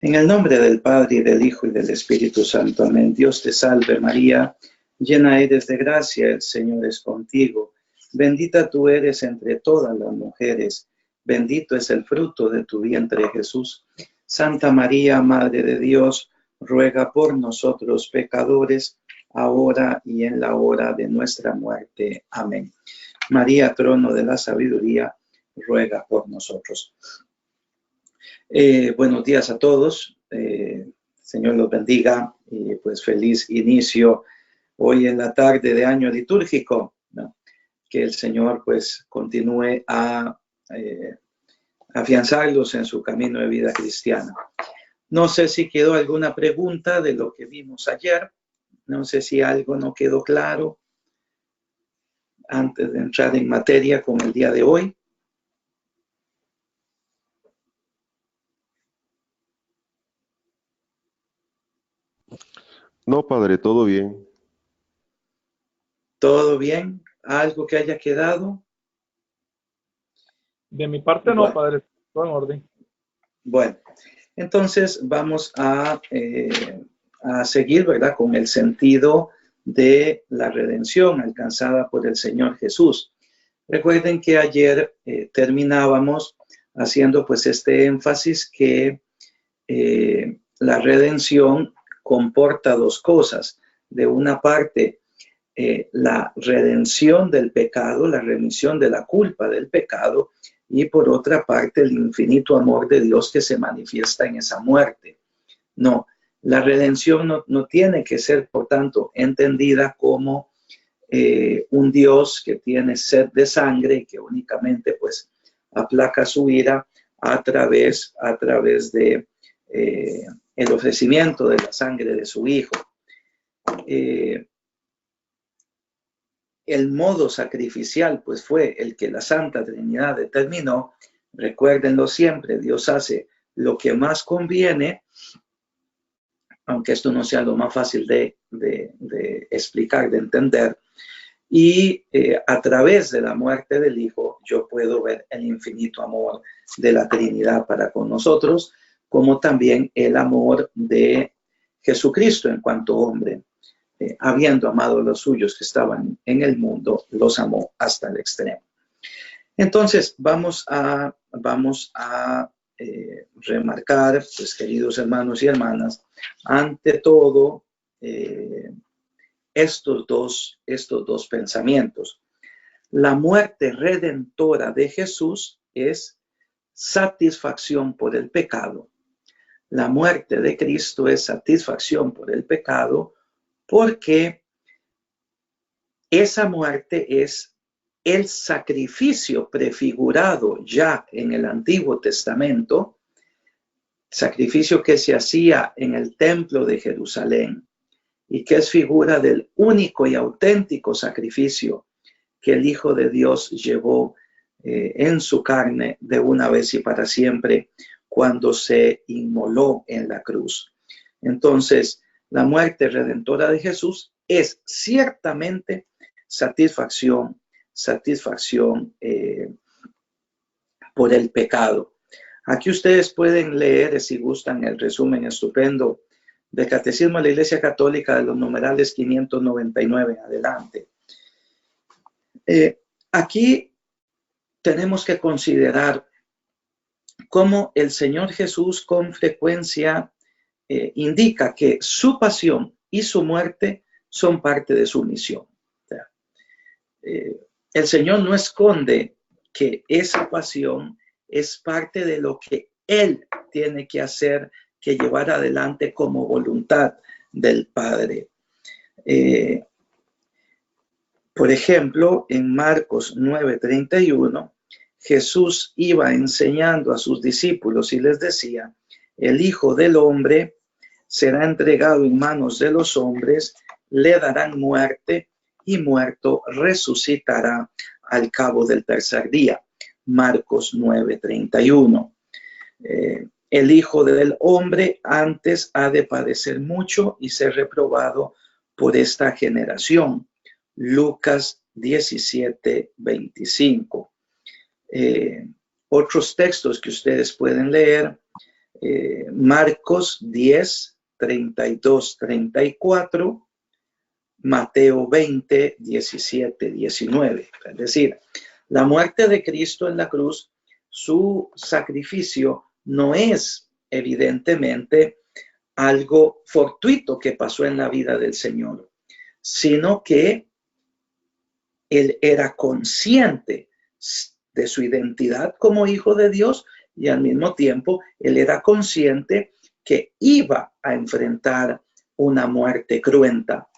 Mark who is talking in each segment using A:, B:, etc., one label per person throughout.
A: En el nombre del Padre, y del Hijo, y del Espíritu Santo. Amén. Dios te salve, María, llena eres de gracia, el Señor es contigo. Bendita tú eres entre todas las mujeres, bendito es el fruto de tu vientre, Jesús. Santa María, Madre de Dios, ruega por nosotros pecadores, ahora y en la hora de nuestra muerte. Amén. María, trono de la sabiduría, ruega por nosotros. Buenos días a todos, Señor los bendiga y pues feliz inicio hoy en la tarde de año litúrgico, ¿no? Que el Señor pues continúe a afianzarlos en su camino de vida cristiana. No sé si quedó alguna pregunta de lo que vimos ayer, no sé si algo no quedó claro antes de entrar en materia con el día de hoy.
B: No, padre, todo bien.
A: ¿Todo bien? ¿Algo que haya quedado?
C: De mi parte no, padre, todo en orden.
A: Bueno, entonces vamos a seguir, ¿verdad?, con el sentido de la redención alcanzada por el Señor Jesús. Recuerden que ayer terminábamos haciendo pues este énfasis que la redención comporta dos cosas. De una parte, la redención del pecado, la remisión de la culpa del pecado, y por otra parte el infinito amor de Dios que se manifiesta en esa muerte. No, la redención no tiene que ser, por tanto, entendida como un Dios que tiene sed de sangre y que únicamente pues aplaca su ira a través de el ofrecimiento de la sangre de su Hijo. El modo sacrificial pues fue el que la Santa Trinidad determinó. Recuérdenlo siempre, Dios hace lo que más conviene, aunque esto no sea lo más fácil de explicar, de entender. Y a través de la muerte del Hijo yo puedo ver el infinito amor de la Trinidad para con nosotros, como también el amor de Jesucristo en cuanto hombre. Habiendo amado a los suyos que estaban en el mundo, los amó hasta el extremo. Entonces, vamos a remarcar, pues, queridos hermanos y hermanas, ante todo, estos dos pensamientos. La muerte redentora de Jesús es satisfacción por el pecado. La muerte de Cristo es satisfacción por el pecado, porque esa muerte es el sacrificio prefigurado ya en el Antiguo Testamento, sacrificio que se hacía en el templo de Jerusalén y que es figura del único y auténtico sacrificio que el Hijo de Dios llevó en su carne de una vez y para siempre cuando se inmoló en la cruz. Entonces, la muerte redentora de Jesús es ciertamente satisfacción por el pecado. Aquí ustedes pueden leer, si gustan, el resumen estupendo del Catecismo de la Iglesia Católica de los numerales 599 en adelante. Aquí tenemos que considerar cómo el Señor Jesús con frecuencia indica que su pasión y su muerte son parte de su misión. O sea, el Señor no esconde que esa pasión es parte de lo que Él tiene que hacer, que llevar adelante como voluntad del Padre. Por ejemplo, en Marcos 9:31, Jesús iba enseñando a sus discípulos y les decía: el Hijo del Hombre será entregado en manos de los hombres, le darán muerte y muerto resucitará al cabo del tercer día. Marcos 9:31. El Hijo del Hombre antes ha de padecer mucho y ser reprobado por esta generación. Lucas 17:25. Otros textos que ustedes pueden leer Marcos 10, 32, 34, Mateo 20, 17, 19. Es decir, la muerte de Cristo en la cruz, su sacrificio no es evidentemente algo fortuito que pasó en la vida del Señor, sino que Él era consciente de su identidad como hijo de Dios y al mismo tiempo Él era consciente que iba a enfrentar una muerte cruenta.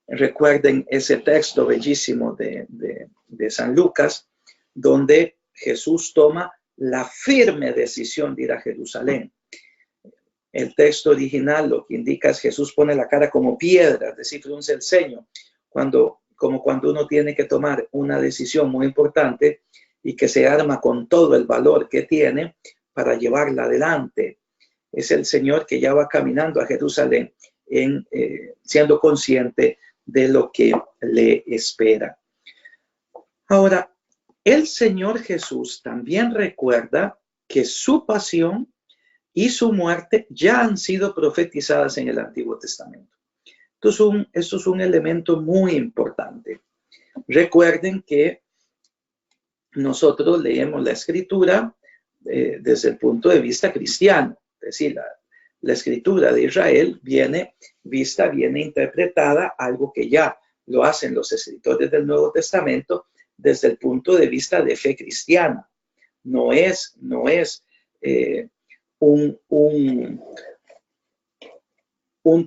A: Recuerden ese texto bellísimo de San Lucas, donde Jesús toma la firme decisión de ir a Jerusalén. El texto original lo que indica es Jesús pone la cara como piedra, es decir, frunce el ceño, como cuando uno tiene que tomar una decisión muy importante y que se arma con todo el valor que tiene para llevarla adelante. Es el Señor que ya va caminando a Jerusalén siendo consciente de lo que le espera. Ahora, el Señor Jesús también recuerda que su pasión y su muerte ya han sido profetizadas en el Antiguo Testamento. Entonces, esto es un elemento muy importante. Recuerden que nosotros leemos la Escritura desde el punto de vista cristiano, es decir, la Escritura de Israel viene interpretada, algo que ya lo hacen los escritores del Nuevo Testamento, desde el punto de vista de fe cristiana. No es un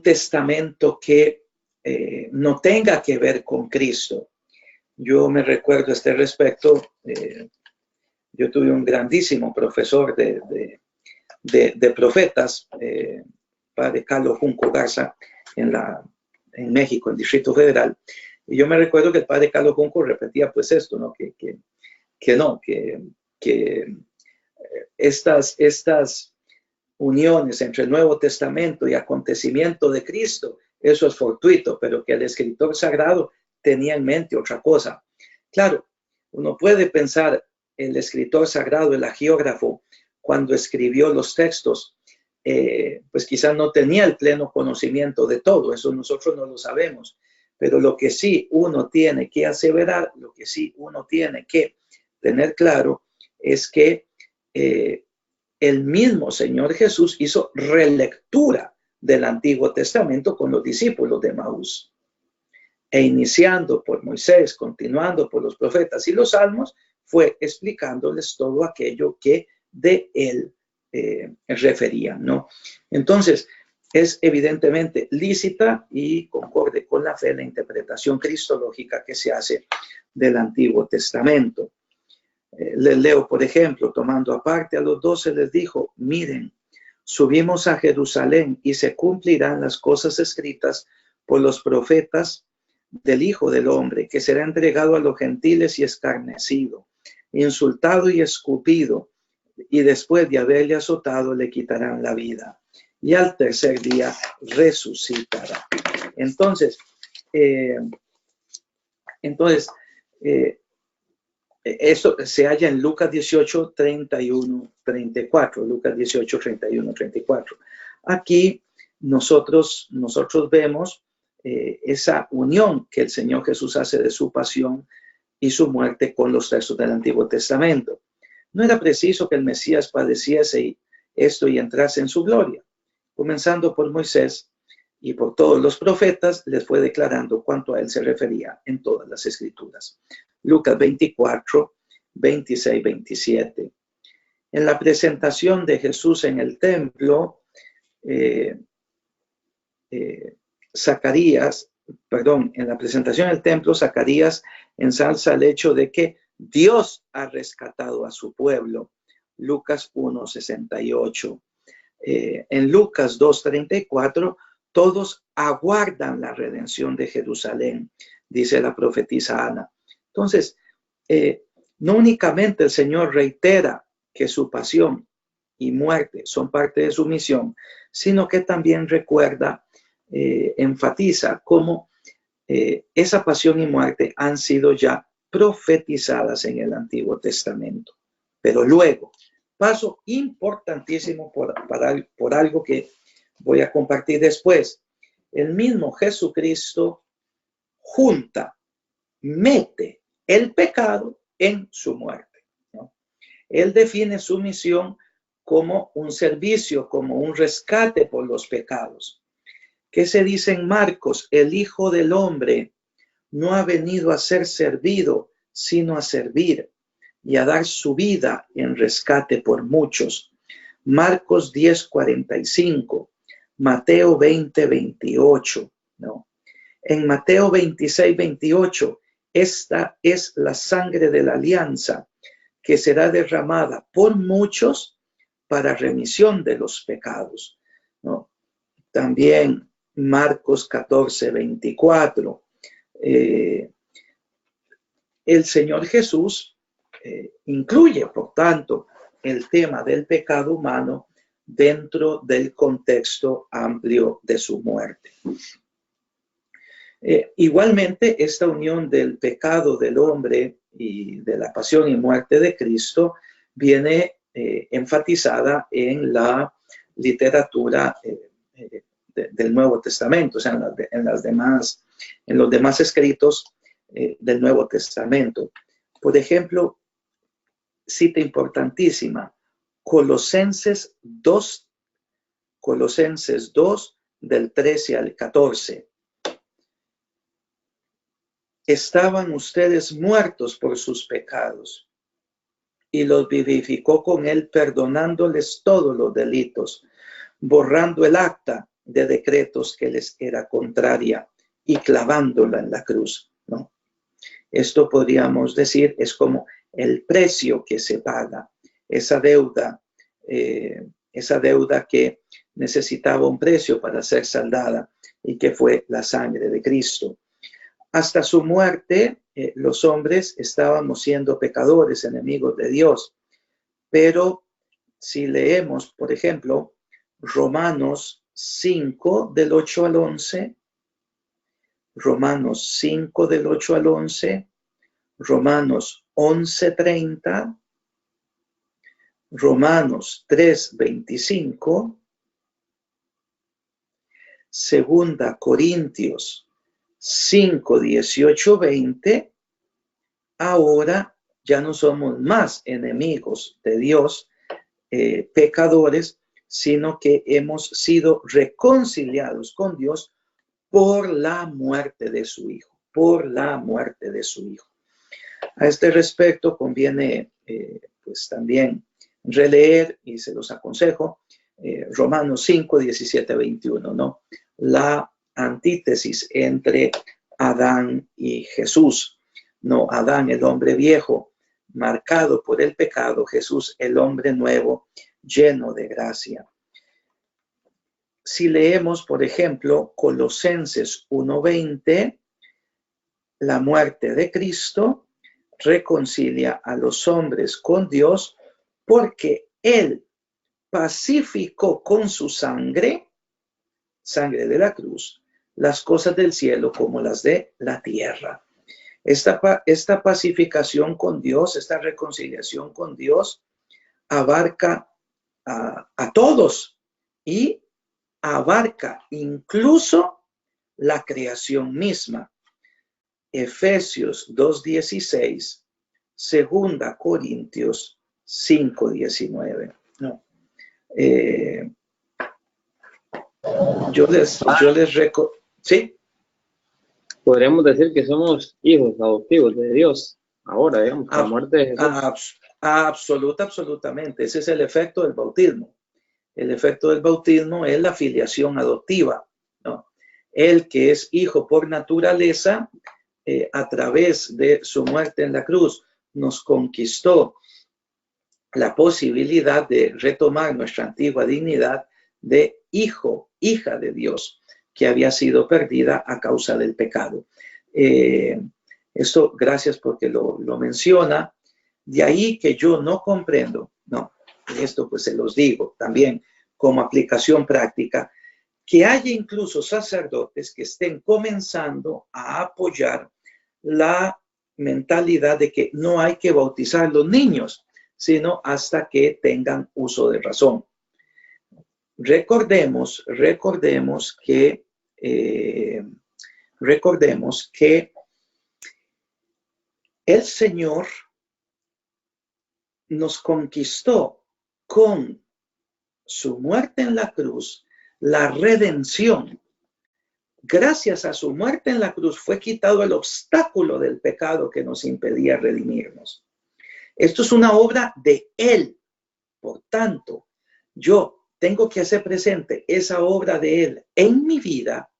A: testamento que no tenga que ver con Cristo. Yo me recuerdo a este respecto, yo tuve un grandísimo profesor de profetas, padre Carlos Junco Garza, en México, en Distrito Federal. Y yo me recuerdo que el padre Carlos Junco repetía pues esto, ¿no? Que estas uniones entre el Nuevo Testamento y acontecimiento de Cristo, eso es fortuito, pero que el escritor sagrado tenía en mente otra cosa. Claro, uno puede pensar el escritor sagrado, el hagiógrafo, cuando escribió los textos, pues quizás no tenía el pleno conocimiento de todo, eso nosotros no lo sabemos, pero lo que sí uno tiene que aseverar, lo que sí uno tiene que tener claro es que el mismo Señor Jesús hizo relectura del Antiguo Testamento con los discípulos de Emaús. E iniciando por Moisés, continuando por los profetas y los salmos, fue explicándoles todo aquello que de él referían, ¿no? Entonces, es evidentemente lícita y concorde con la fe la interpretación cristológica que se hace del Antiguo Testamento. Les leo, por ejemplo, tomando aparte a los 12, les dijo, miren, subimos a Jerusalén y se cumplirán las cosas escritas por los profetas del Hijo del Hombre, que será entregado a los gentiles y escarnecido, insultado y escupido, y después de haberle azotado le quitarán la vida, y al tercer día resucitará. Entonces, eso se halla en Lucas 18, 31, 34. Lucas 18, 31, 34. Aquí nosotros vemos esa unión que el Señor Jesús hace de su pasión y su muerte con los textos del Antiguo Testamento. No era preciso que el Mesías padeciese esto y entrase en su gloria. Comenzando por Moisés y por todos los profetas, les fue declarando cuánto a él se refería en todas las Escrituras. Lucas 24, 26, 27. En la presentación de Jesús en el templo, en la presentación del templo, Zacarías ensalza el hecho de que Dios ha rescatado a su pueblo. Lucas 1, 68. En Lucas 2, 34, todos aguardan la redención de Jerusalén, dice la profetisa Ana. Entonces, no únicamente el Señor reitera que su pasión y muerte son parte de su misión, sino que también recuerda, enfatiza cómo esa pasión y muerte han sido ya profetizadas en el Antiguo Testamento. Pero luego, Paso importantísimo por algo que voy a compartir después. El mismo Jesucristo junta, mete el pecado en su muerte, ¿no? Él define su misión como un servicio, como un rescate por los pecados. ¿Qué se dice en Marcos? El Hijo del Hombre no ha venido a ser servido, sino a servir y a dar su vida en rescate por muchos. Marcos 10:45, Mateo 20:28, ¿no? En Mateo 26:28, esta es la sangre de la alianza que será derramada por muchos para remisión de los pecados, ¿no? También Marcos 14:24. El Señor Jesús incluye, por tanto, el tema del pecado humano dentro del contexto amplio de su muerte. Igualmente, esta unión del pecado del hombre y de la pasión y muerte de Cristo viene enfatizada en la literatura del Nuevo Testamento, o sea, en los demás escritos del Nuevo Testamento. Por ejemplo, cita importantísima, Colosenses 2, del 13 al 14. Estaban ustedes muertos por sus pecados y los vivificó con él, perdonándoles todos los delitos, borrando el acta de decretos que les era contraria y clavándola en la cruz, ¿no? Esto podríamos decir es como el precio que se paga, esa deuda que necesitaba un precio para ser saldada y que fue la sangre de Cristo. Hasta su muerte, los hombres estábamos siendo pecadores, enemigos de Dios. Pero si leemos, por ejemplo, Romanos 5, del 8 al 11, Romanos 5, del 8 al 11, Romanos 11:30, Romanos 3:25, Segunda Corintios 5, 18, 20, ahora ya no somos más enemigos de Dios, pecadores, sino que hemos sido reconciliados con Dios por la muerte de su Hijo, por la muerte de su Hijo. A este respecto conviene pues también releer, y se los aconsejo, Romanos 5, 17, 21, ¿no? La antítesis entre Adán y Jesús, ¿no? Adán, el hombre viejo, marcado por el pecado; Jesús, el hombre nuevo, lleno de gracia. Si leemos, por ejemplo, Colosenses 1:20, la muerte de Cristo reconcilia a los hombres con Dios porque Él pacificó con su sangre de la cruz, las cosas del cielo como las de la tierra. Esta pacificación con Dios, esta reconciliación con Dios, abarca a todos y abarca incluso la creación misma. Efesios 2:16, Segunda Corintios 5:19. No. Yo les ¿sí?
B: Podríamos decir que somos hijos adoptivos de Dios ahora, digamos, con la muerte de Jesús.
A: Absolutamente. Ese es el efecto del bautismo. El efecto del bautismo es la filiación adoptiva, ¿no? El que es hijo por naturaleza, a través de su muerte en la cruz, nos conquistó la posibilidad de retomar nuestra antigua dignidad de hijo, hija de Dios, que había sido perdida a causa del pecado. Esto, gracias porque lo menciona. De ahí que yo no comprendo, no, esto pues se los digo también como aplicación práctica, que haya incluso sacerdotes que estén comenzando a apoyar la mentalidad de que no hay que bautizar a los niños, sino hasta que tengan uso de razón. Recordemos que el Señor nos conquistó con su muerte en la cruz, la redención. Gracias a su muerte en la cruz fue quitado el obstáculo del pecado que nos impedía redimirnos. Esto es una obra de Él. Por tanto, yo tengo que hacer presente esa obra de Él en mi vida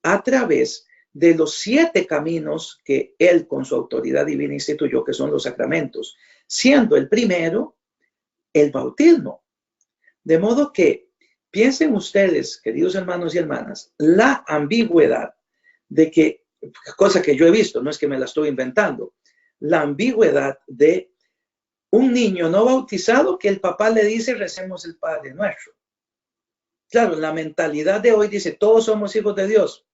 A: a través de los 7 caminos que Él con su autoridad divina instituyó, que son los sacramentos, siendo el primero el bautismo. De modo que piensen ustedes, queridos hermanos y hermanas, la ambigüedad de que, cosa que yo he visto, no es que me la estoy inventando, la ambigüedad de un niño no bautizado que el papá le dice recemos el Padre Nuestro. Claro, la mentalidad de hoy dice todos somos hijos de Dios.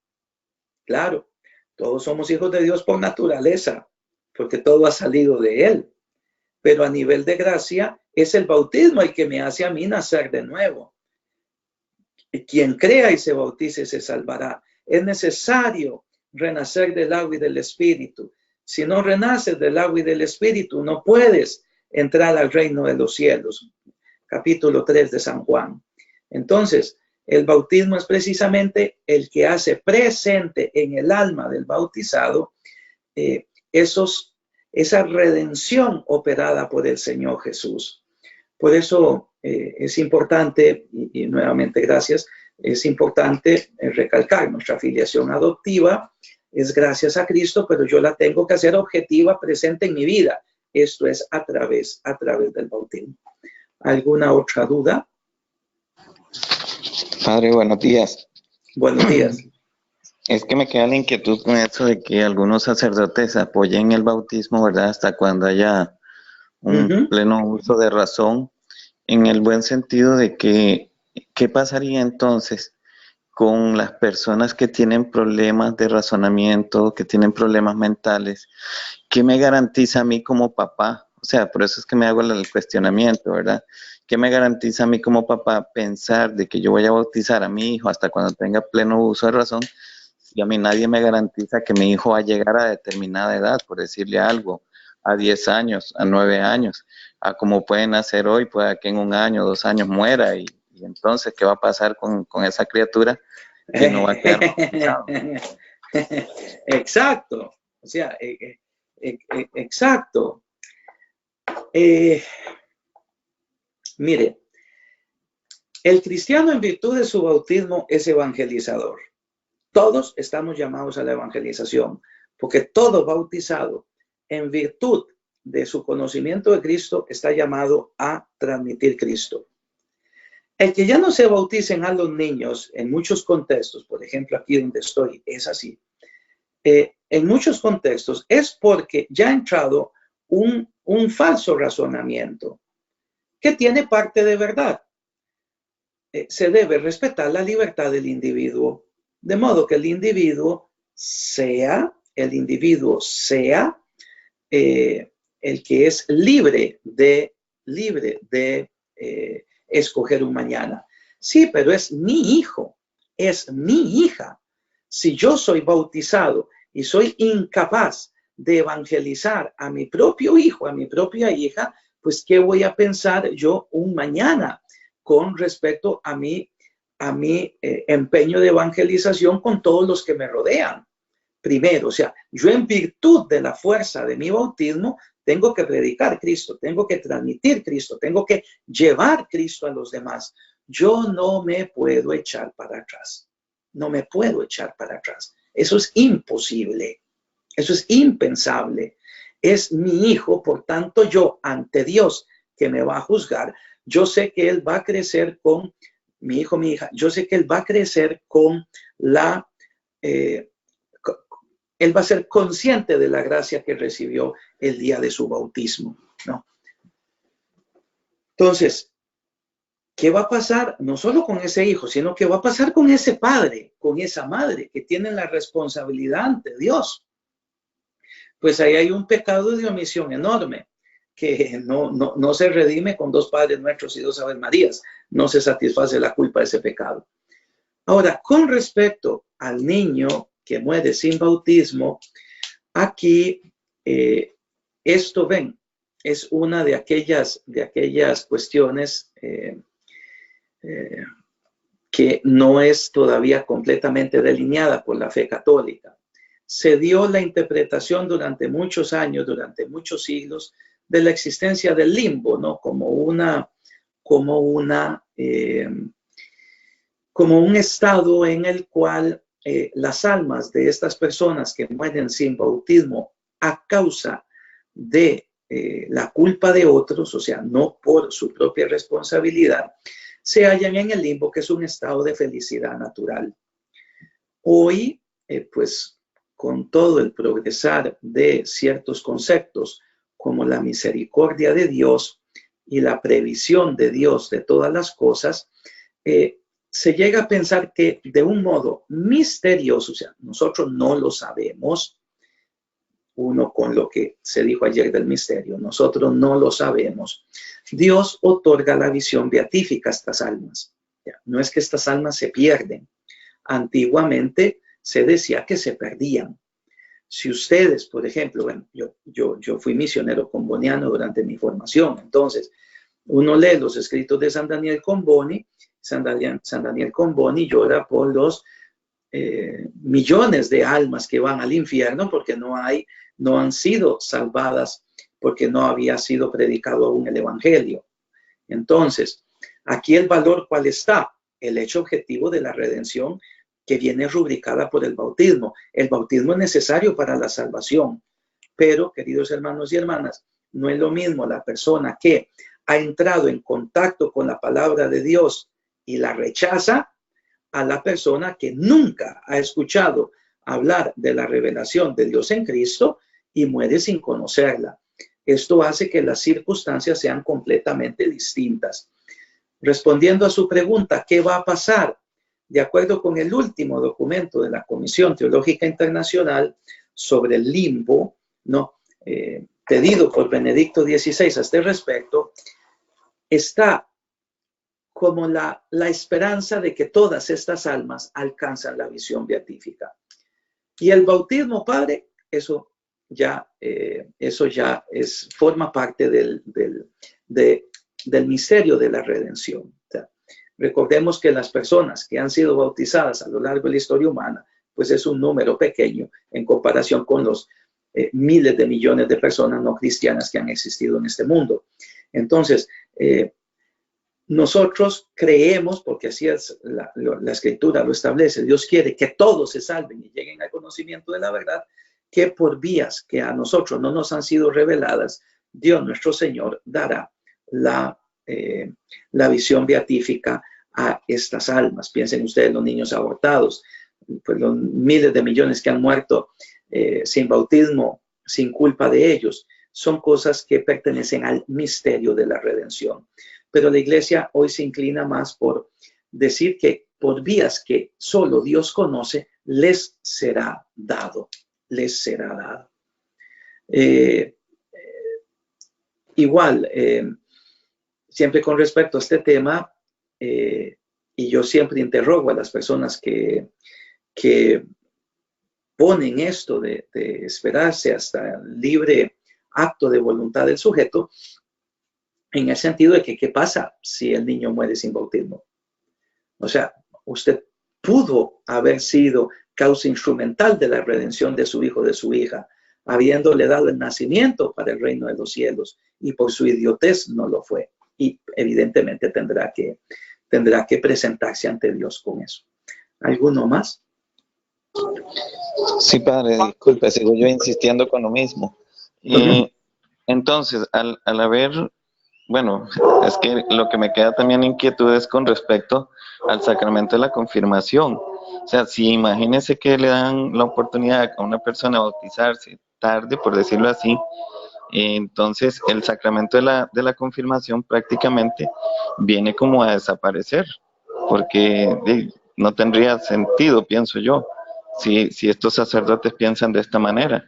A: Claro, todos somos hijos de Dios por naturaleza, porque todo ha salido de Él. Pero a nivel de gracia es el bautismo el que me hace a mí nacer de nuevo. Quien crea y se bautice se salvará. Es necesario renacer del agua y del Espíritu. Si no renaces del agua y del Espíritu, no puedes entrar al reino de los cielos. Capítulo 3 de San Juan. Entonces, el bautismo es precisamente el que hace presente en el alma del bautizado esa redención operada por el Señor Jesús. Por eso es importante, y nuevamente gracias, es importante recalcar nuestra filiación adoptiva, es gracias a Cristo, pero yo la tengo que hacer objetiva, presente en mi vida. Esto es a través del bautismo. ¿Alguna otra duda?
D: Padre, buenos días.
A: Buenos días.
D: Es que me queda la inquietud con eso de que algunos sacerdotes apoyen el bautismo, ¿verdad? Hasta cuando haya un pleno uso de razón, en el buen sentido de que, ¿qué pasaría entonces con las personas que tienen problemas de razonamiento, que tienen problemas mentales? ¿Qué me garantiza a mí como papá? O sea, por eso es que me hago el cuestionamiento, ¿verdad? ¿Qué me garantiza a mí como papá pensar de que yo voy a bautizar a mi hijo hasta cuando tenga pleno uso de razón? Y a mí nadie me garantiza que mi hijo va a llegar a determinada edad, por decirle algo, a 10 años, a 9 años, a como pueden hacer hoy, pueda que en 1 año, 2 años muera, y entonces, ¿qué va a pasar con esa criatura que no va a quedar bautizado?
A: Exacto, o sea, exacto. Mire, el cristiano en virtud de su bautismo es evangelizador. Todos estamos llamados a la evangelización, porque todo bautizado en virtud de su conocimiento de Cristo está llamado a transmitir Cristo. El que ya no se bauticen a los niños en muchos contextos, por ejemplo aquí donde estoy, es así. En muchos contextos es porque ya ha entrado un falso razonamiento que tiene parte de verdad. Se debe respetar la libertad del individuo, de modo que el individuo sea el que es libre de escoger un mañana. Sí, pero es mi hijo, es mi hija. Si yo soy bautizado y soy incapaz de evangelizar a mi propio hijo, a mi propia hija, pues ¿qué voy a pensar yo un mañana con respecto a mi empeño de evangelización con todos los que me rodean? Primero, o sea, yo en virtud de la fuerza de mi bautismo tengo que predicar Cristo, tengo que transmitir Cristo, tengo que llevar Cristo a los demás. Yo no me puedo echar para atrás. No me puedo echar para atrás. Eso es imposible. Eso es impensable. Es mi hijo, por tanto yo ante Dios que me va a juzgar, yo sé que él va a crecer con mi hijo, mi hija. Yo sé que él va a crecer con él va a ser consciente de la gracia que recibió el día de su bautismo, ¿no? Entonces, ¿qué va a pasar? No solo con ese hijo, sino ¿qué va a pasar con ese padre, con esa madre que tienen la responsabilidad ante Dios? Pues ahí hay un pecado de omisión enorme, que no se redime con 2 Padres Nuestros y 2 Aves Marías. No se satisface la culpa de ese pecado. Ahora, con respecto al niño que muere sin bautismo, aquí esto, ven, es una de aquellas cuestiones que no es todavía completamente delineada por la fe católica. Se dio la interpretación durante muchos años, durante muchos siglos, de la existencia del limbo, ¿no? Como un estado en el cual las almas de estas personas que mueren sin bautismo a causa de la culpa de otros, o sea, no por su propia responsabilidad, se hallan en el limbo, que es un estado de felicidad natural. Hoy, pues, con todo el progresar de ciertos conceptos, como la misericordia de Dios y la previsión de Dios de todas las cosas, se llega a pensar que de un modo misterioso, o sea, nosotros no lo sabemos, uno con lo que se dijo ayer del misterio, nosotros no lo sabemos, Dios otorga la visión beatífica a estas almas. No es que estas almas se pierden. Antiguamente se decía que se perdían. Si ustedes, por ejemplo, bueno, yo fui misionero comboniano durante mi formación, entonces uno lee los escritos de San Daniel Comboni, San Daniel Comboni llora por los millones de almas que van al infierno porque no han sido salvadas, porque no había sido predicado aún el evangelio. Entonces, aquí el valor, ¿cuál está? El hecho objetivo de la redención, que viene rubricada por el bautismo. El bautismo es necesario para la salvación, pero, queridos hermanos y hermanas, no es lo mismo la persona que ha entrado en contacto con la palabra de Dios y la rechaza, a la persona que nunca ha escuchado hablar de la revelación de Dios en Cristo y muere sin conocerla. Esto hace que las circunstancias sean completamente distintas. Respondiendo a su pregunta, ¿qué va a pasar? De acuerdo con el último documento de la Comisión Teológica Internacional sobre el limbo, ¿no? Pedido por Benedicto XVI a este respecto, está como la esperanza de que todas estas almas alcanzan la visión beatífica. Y el bautismo, padre, eso ya forma parte del misterio de la redención. O sea, recordemos que las personas que han sido bautizadas a lo largo de la historia humana, pues es un número pequeño en comparación con los miles de millones de personas no cristianas que han existido en este mundo. Entonces, nosotros creemos, porque así es la Escritura lo establece, Dios quiere que todos se salven y lleguen al conocimiento de la verdad, que por vías que a nosotros no nos han sido reveladas, Dios nuestro Señor dará la visión beatífica a estas almas. Piensen ustedes los niños abortados, pues los miles de millones que han muerto sin bautismo, sin culpa de ellos, son cosas que pertenecen al misterio de la redención. Pero la iglesia hoy se inclina más por decir que por vías que solo Dios conoce, les será dado. Les será dado. Igual, siempre con respecto a este tema, y yo siempre interrogo a las personas que ponen esto de esperarse hasta el libre acto de voluntad del sujeto, en el sentido de que, ¿qué pasa si el niño muere sin bautismo? O sea, usted pudo haber sido causa instrumental de la redención de su hijo, de su hija, habiéndole dado el nacimiento para el reino de los cielos, y por su idiotez no lo fue. Y evidentemente tendrá que presentarse ante Dios con eso. ¿Alguno más?
D: Sí, padre, disculpe, sigo yo insistiendo con lo mismo. Entonces, al haber... Bueno, es que lo que me queda también inquietud es con respecto al sacramento de la confirmación. O sea, si imagínense que le dan la oportunidad a una persona a bautizarse tarde, por decirlo así, entonces el sacramento de la confirmación prácticamente viene como a desaparecer, porque no tendría sentido, pienso yo, si estos sacerdotes piensan de esta manera.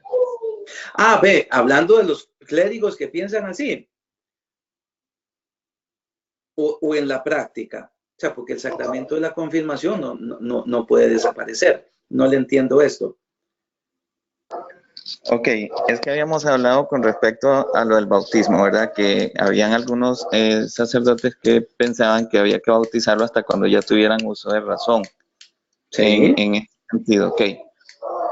A: Hablando de los, clérigos que piensan así. O en la práctica. O sea, porque el sacramento de la confirmación no puede desaparecer. No le entiendo esto.
D: Ok, es que habíamos hablado con respecto a lo del bautismo, ¿verdad? Que habían algunos sacerdotes que pensaban que había que bautizarlo hasta cuando ya tuvieran uso de razón.
A: Sí.
D: En ese sentido, ok.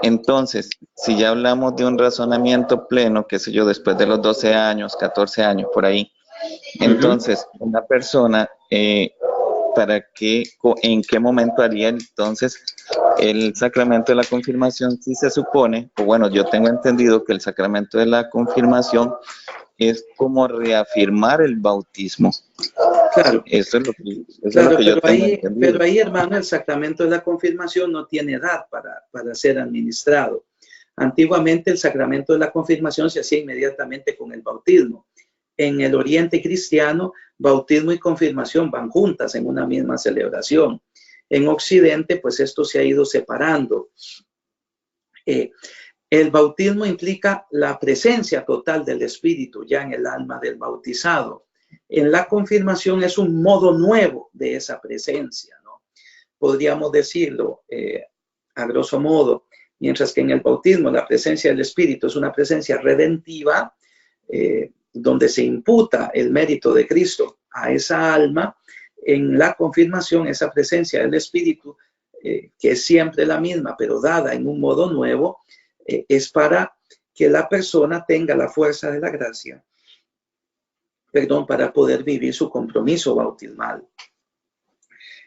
D: Entonces, si ya hablamos de un razonamiento pleno, qué sé yo, después de los 12 años, 14 años, por ahí, entonces, una persona, ¿en qué momento haría entonces el sacramento de la confirmación? Si se supone, o bueno, yo tengo entendido que el sacramento de la confirmación es como reafirmar el bautismo.
A: Claro.
D: Eso es lo que yo tengo entendido.
A: Pero ahí, hermano, el sacramento de la confirmación no tiene edad para ser administrado. Antiguamente el sacramento de la confirmación se hacía inmediatamente con el bautismo. En el Oriente cristiano, bautismo y confirmación van juntas en una misma celebración. En Occidente, pues esto se ha ido separando. El bautismo implica la presencia total del Espíritu ya en el alma del bautizado. En la confirmación es un modo nuevo de esa presencia, ¿no? Podríamos decirlo a grosso modo, mientras que en el bautismo la presencia del Espíritu es una presencia redentiva, donde se imputa el mérito de Cristo a esa alma. En la confirmación, esa presencia del Espíritu, que es siempre la misma, pero dada en un modo nuevo, es para que la persona tenga la fuerza de la gracia, para poder vivir su compromiso bautismal.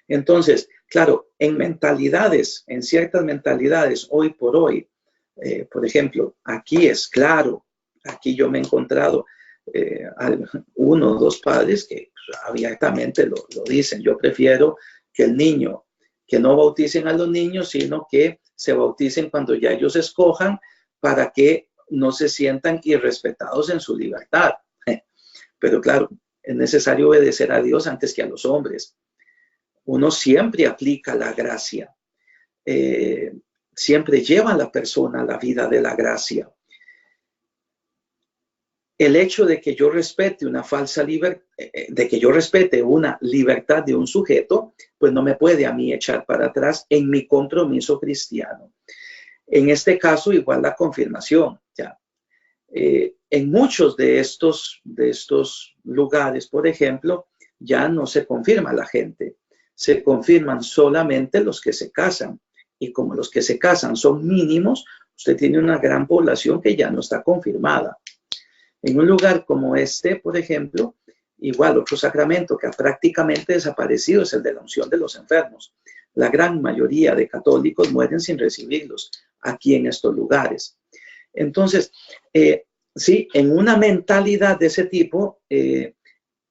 A: Entonces, claro, en ciertas mentalidades, hoy por hoy, por ejemplo, aquí es claro, aquí yo me he encontrado uno o dos padres que abiertamente lo dicen: yo prefiero que no bauticen a los niños, sino que se bauticen cuando ya ellos escojan, para que no se sientan irrespetados en su libertad. Pero claro, es necesario obedecer a Dios antes que a los hombres. Uno siempre aplica la gracia, siempre lleva a la persona a la vida de la gracia. El hecho de que yo respete una libertad de un sujeto, pues no me puede a mí echar para atrás en mi compromiso cristiano. En este caso, igual la confirmación. Ya. En muchos de estos lugares, por ejemplo, ya no se confirma a la gente. Se confirman solamente los que se casan. Y como los que se casan son mínimos, usted tiene una gran población que ya no está confirmada. En un lugar como este, por ejemplo, igual otro sacramento que ha prácticamente desaparecido es el de la unción de los enfermos. La gran mayoría de católicos mueren sin recibirlos aquí en estos lugares. Entonces, sí, en una mentalidad de ese tipo,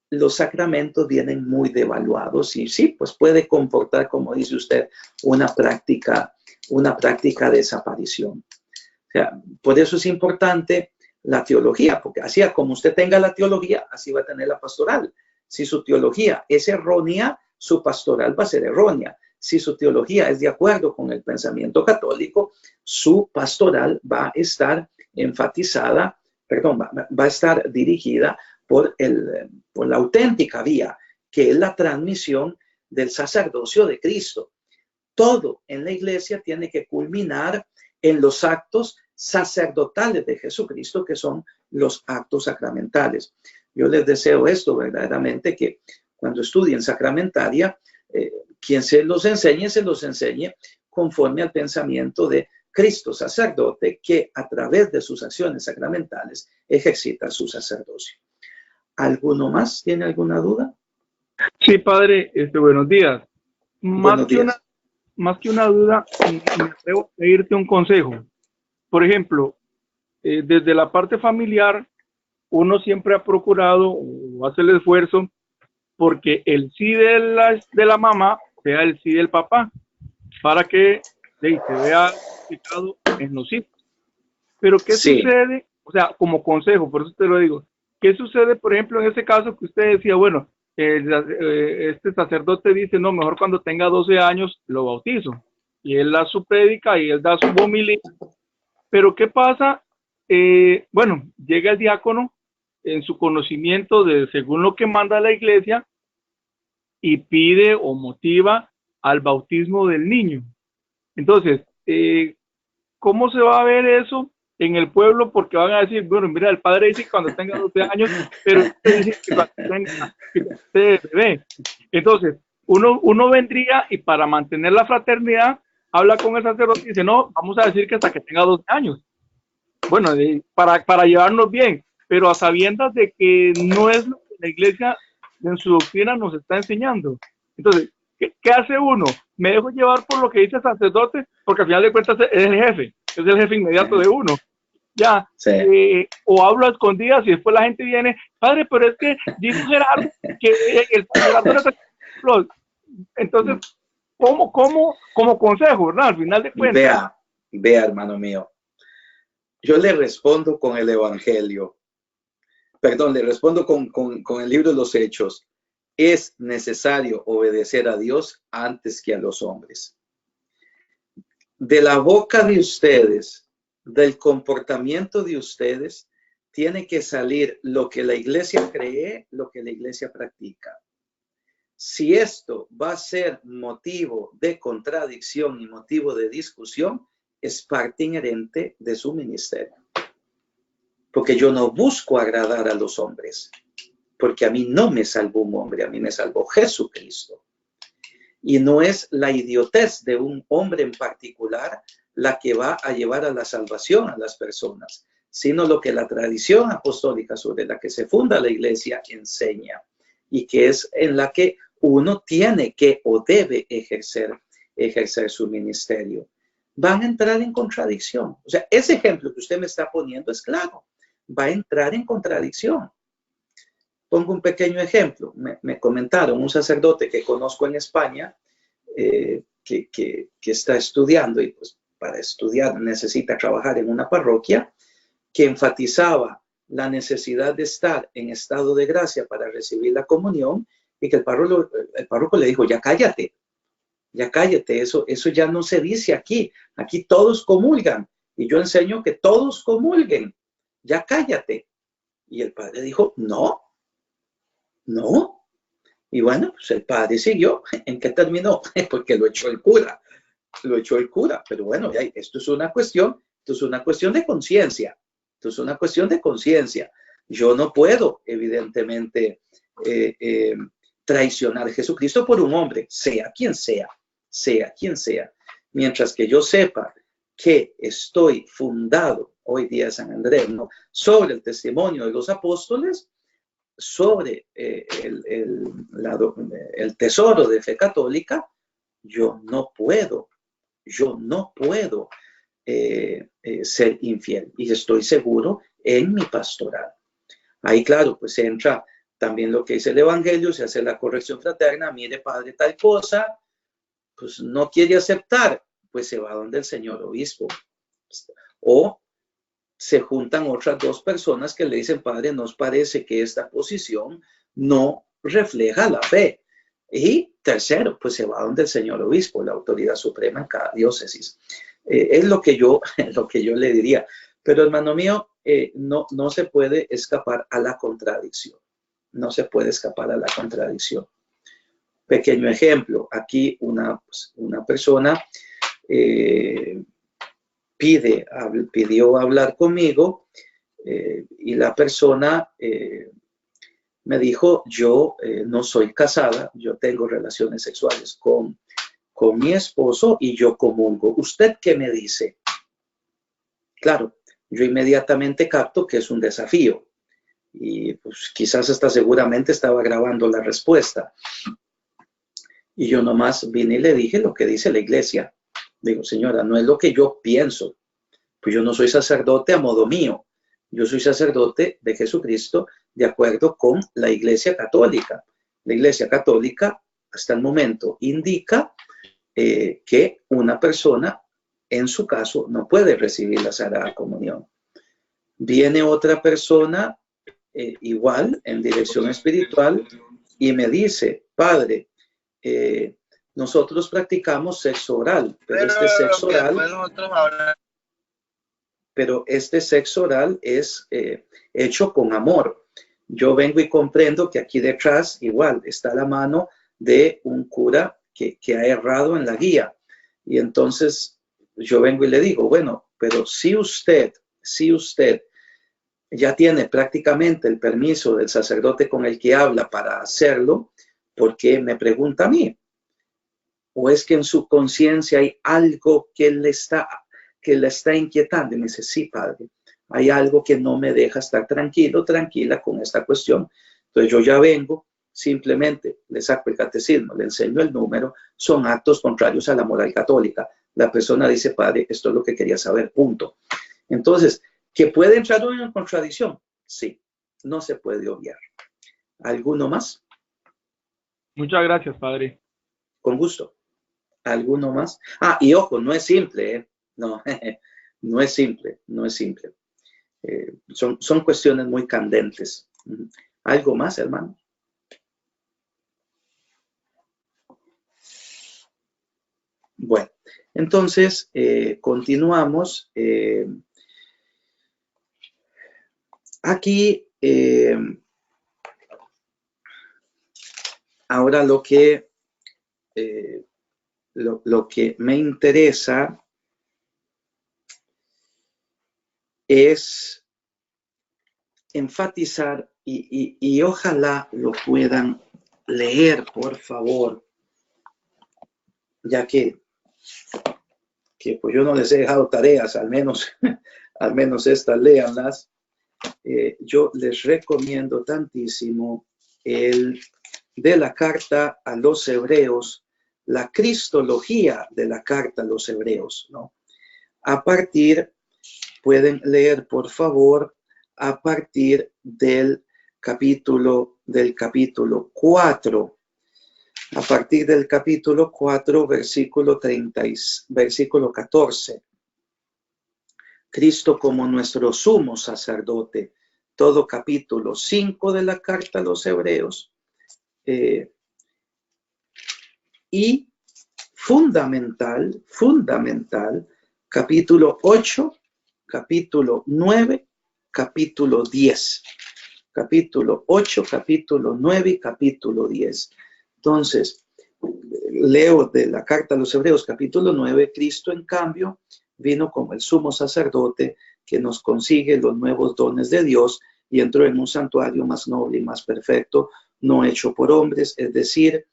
A: los sacramentos vienen muy devaluados y sí, pues puede comportar, como dice usted, una práctica de desaparición. O sea, por eso es importante la teología, porque así como usted tenga la teología, así va a tener la pastoral. Si su teología es errónea, su pastoral va a ser errónea. Si su teología es de acuerdo con el pensamiento católico, su pastoral va a estar va a estar dirigida por la auténtica vía, que es la transmisión del sacerdocio de Cristo. Todo en la iglesia tiene que culminar en los actos sacerdotales de Jesucristo, que son los actos sacramentales. Yo les deseo esto verdaderamente, que cuando estudien sacramentaria, quien se los enseñe conforme al pensamiento de Cristo sacerdote, que a través de sus acciones sacramentales ejercita su sacerdocio. ¿Alguno más tiene alguna duda?
C: Sí, padre, buenos días.
A: Buenos días.
C: Más que una duda, me atrevo a pedirte un consejo. Por ejemplo, desde la parte familiar, uno siempre ha procurado o hace el esfuerzo porque el sí de la mamá sea el sí del papá, para que se vea explicado en los hijos. Pero ¿qué sucede? O sea, como consejo, por eso te lo digo. ¿Qué sucede, por ejemplo, en ese caso que usted decía, bueno, este sacerdote dice, no, mejor cuando tenga 12 años lo bautizo? Y él da su prédica y él da su homilía. Pero ¿qué pasa bueno, llega el diácono en su conocimiento de según lo que manda la iglesia y pide o motiva al bautismo del niño. Entonces, ¿cómo se va a ver eso en el pueblo? Porque van a decir, bueno, mira, el padre dice que cuando tenga 12 años, pero usted dice que cuando tenga bebé. Entonces, uno vendría y para mantener la fraternidad, habla con el sacerdote y dice, no, vamos a decir que hasta que tenga 12 años. Bueno, para llevarnos bien, pero a sabiendas de que no es lo que la iglesia en su doctrina nos está enseñando. Entonces, ¿qué hace uno? Me dejo llevar por lo que dice el sacerdote, porque al final de cuentas es el jefe, es el jefe inmediato de uno. Ya, sí. O hablo a escondidas y después la gente viene, padre, pero es que dijo Gerardo que el Gerardo está... Entonces, como consejo, ¿verdad? Al final de cuentas.
A: Vea, hermano mío. Yo le respondo con el Evangelio. Perdón, le respondo con el libro de los Hechos. Es necesario obedecer a Dios antes que a los hombres. De la boca de ustedes, del comportamiento de ustedes, tiene que salir lo que la iglesia cree, lo que la iglesia practica. Si esto va a ser motivo de contradicción y motivo de discusión, es parte inherente de su ministerio. Porque yo no busco agradar a los hombres, porque a mí no me salvó un hombre, a mí me salvó Jesucristo. Y no es la idiotez de un hombre en particular la que va a llevar a la salvación a las personas, sino lo que la tradición apostólica sobre la que se funda la iglesia enseña, y que es en la que uno tiene que o debe ejercer su ministerio. Van a entrar en contradicción. O sea, ese ejemplo que usted me está poniendo es claro. Va a entrar en contradicción. Pongo un pequeño ejemplo. Me comentaron un sacerdote que conozco en España que está estudiando y pues para estudiar necesita trabajar en una parroquia, que enfatizaba la necesidad de estar en estado de gracia para recibir la comunión y que el párroco le dijo, ya cállate, eso ya no se dice aquí todos comulgan y yo enseño que todos comulguen, ya cállate. Y el padre dijo, no. Y bueno, pues el padre siguió. ¿En qué terminó? Porque lo echó el cura. Pero bueno, esto es una cuestión de conciencia. Yo no puedo, evidentemente, traicionar a Jesucristo por un hombre, sea quien sea. Mientras que yo sepa que estoy fundado, hoy día San Andrés, ¿no?, sobre el testimonio de los apóstoles, sobre el tesoro de fe católica, yo no puedo ser infiel y estoy seguro en mi pastoral. Ahí, claro, pues entra también lo que dice el Evangelio, se hace la corrección fraterna, mire padre tal cosa, pues no quiere aceptar, pues se va donde el señor obispo. O se juntan otras dos personas que le dicen, padre, nos parece que esta posición no refleja la fe. Y tercero, pues se va donde el señor obispo, la autoridad suprema en cada diócesis. Es lo que yo le diría. Pero hermano mío, no se puede escapar a la contradicción. Pequeño ejemplo, aquí una persona pidió hablar conmigo y la persona me dijo, yo no soy casada, yo tengo relaciones sexuales con mi esposo y yo comulgo. ¿Usted qué me dice? Claro, yo inmediatamente capto que es un desafío y pues quizás hasta seguramente estaba grabando la respuesta. Y yo nomás vine y le dije lo que dice la iglesia. Digo, señora, no es lo que yo pienso. Pues yo no soy sacerdote a modo mío. Yo soy sacerdote de Jesucristo de acuerdo con la Iglesia Católica. La Iglesia Católica, hasta el momento, indica que una persona, en su caso, no puede recibir la Sagrada Comunión. Viene otra persona, igual, en dirección espiritual, y me dice, padre, nosotros practicamos sexo oral, pero este sexo oral... pero este sexo oral es hecho con amor. Yo vengo y comprendo que aquí detrás igual está la mano de un cura que ha errado en la guía. Y entonces yo vengo y le digo, bueno, pero si usted ya tiene prácticamente el permiso del sacerdote con el que habla para hacerlo, ¿por qué me pregunta a mí? ¿O es que en su conciencia hay algo que le está inquietando? Y me dice, sí, padre, hay algo que no me deja estar tranquilo, tranquila con esta cuestión. Entonces yo ya vengo, simplemente le saco el catecismo, le enseño el número, son actos contrarios a la moral católica. La persona dice, padre, esto es lo que quería saber, punto. Entonces, ¿que puede entrar en contradicción? Sí, no se puede obviar. ¿Alguno más?
C: Muchas gracias, padre.
A: Con gusto. ¿Alguno más? Ah, y ojo, no es simple, ¿eh? No, no es simple, no es simple. Son cuestiones muy candentes. ¿Algo más, hermano? Bueno, entonces continuamos. Aquí, ahora lo que me interesa es enfatizar y ojalá lo puedan leer, por favor, ya que pues yo no les he dejado tareas, al menos estas léanlas. Yo les recomiendo tantísimo el de la carta a los hebreos, la cristología de la carta a los hebreos, ¿no? Pueden leer, por favor, a partir del capítulo 4. A partir del capítulo 4, versículo 14. Cristo como nuestro sumo sacerdote. Todo capítulo 5 de la carta a los hebreos. Y fundamental, capítulo 8, capítulo 9, capítulo 10. Capítulo 8, capítulo 9 y capítulo 10. Entonces, leo de la carta a los hebreos, capítulo 9, Cristo, en cambio, vino como el sumo sacerdote que nos consigue los nuevos dones de Dios y entró en un santuario más noble y más perfecto, no hecho por hombres, es decir,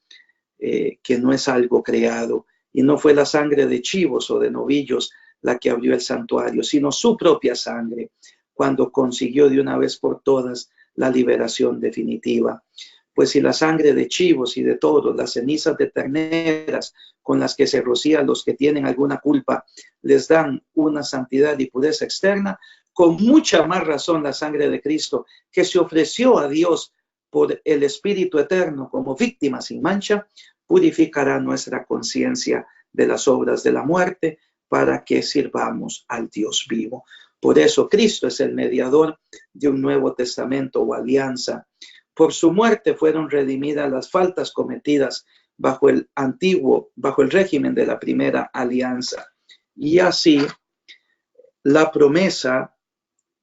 A: que no es algo creado, y no fue la sangre de chivos o de novillos la que abrió el santuario, sino su propia sangre, cuando consiguió de una vez por todas la liberación definitiva. Pues si la sangre de chivos y de toros, las cenizas de terneras con las que se rocían los que tienen alguna culpa, les dan una santidad y pureza externa, con mucha más razón la sangre de Cristo, que se ofreció a Dios por el Espíritu Eterno como víctima sin mancha, purificará nuestra conciencia de las obras de la muerte para que sirvamos al Dios vivo. Por eso Cristo es el mediador de un nuevo testamento o alianza. Por su muerte fueron redimidas las faltas cometidas bajo el régimen de la primera alianza. Y así la promesa,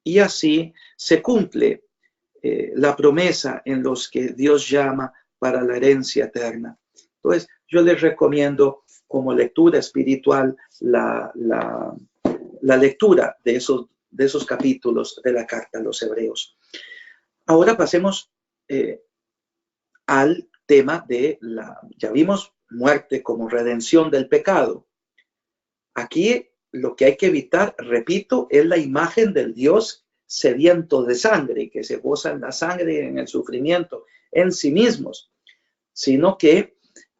A: y así se cumple la promesa en los que Dios llama para la herencia eterna. Entonces, yo les recomiendo como lectura espiritual la lectura de esos capítulos de la carta a los hebreos. Ahora pasemos al tema de ya vimos, muerte como redención del pecado. Aquí lo que hay que evitar, repito, es la imagen del Dios sediento de sangre, que se goza en la sangre y en el sufrimiento en sí mismos, sino que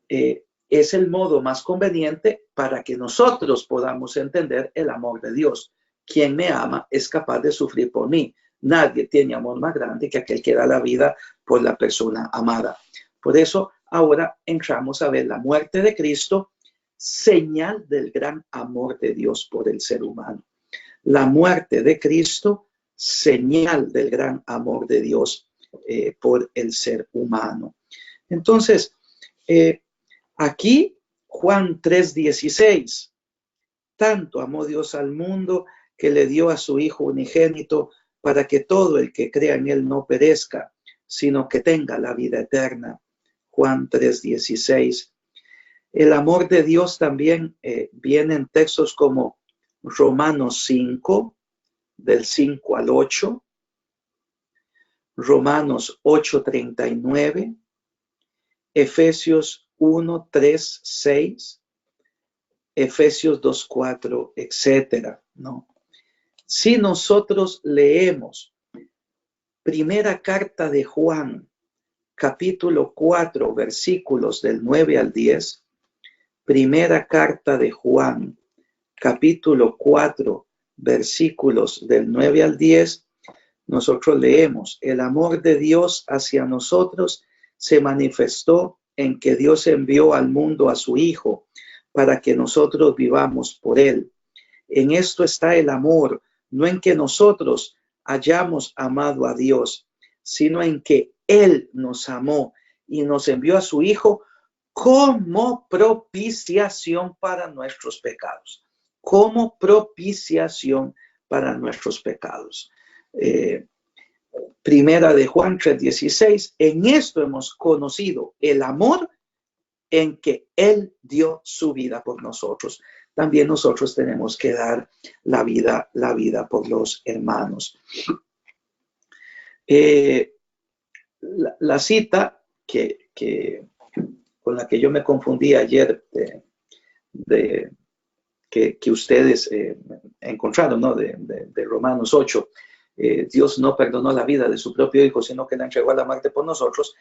A: es el modo más conveniente para que nosotros podamos entender el amor de Dios. Quien me ama es capaz de sufrir por mí. Nadie tiene amor más grande que aquel que da la vida por la persona amada. Por eso ahora entramos a ver la muerte de Cristo, señal del gran amor de Dios por el ser humano. La muerte de Cristo, señal del gran amor de Dios por el ser humano. Entonces, aquí Juan 3:16, tanto amó Dios al mundo que le dio a su Hijo unigénito para que todo el que crea en él no perezca, sino que tenga la vida eterna. Juan 3:16. El amor de Dios también viene en textos como Romanos 5, del 5 al 8, Romanos 8:39, Efesios 1:3-6, Efesios 2:4, etcétera, ¿no? Si nosotros leemos primera carta de Juan, capítulo 4, versículos del 9 al 10, primera carta de Juan, capítulo 4, versículos del 9 al 10, nosotros leemos: el amor de Dios hacia nosotros se manifestó en que Dios envió al mundo a su Hijo para que nosotros vivamos por él. En esto está el amor, no en que nosotros hayamos amado a Dios, sino en que Él nos amó y nos envió a su Hijo como propiciación para nuestros pecados. Como propiciación para nuestros pecados. Primera de Juan 3:16, en esto hemos conocido el amor en que Él dio su vida por nosotros. También nosotros tenemos que dar la vida por los hermanos. La cita con la que yo me confundí ayer, que ustedes encontraron, ¿no? De Romanos 8, Dios no perdonó la vida de su propio Hijo, sino que la entregó a la muerte por nosotros.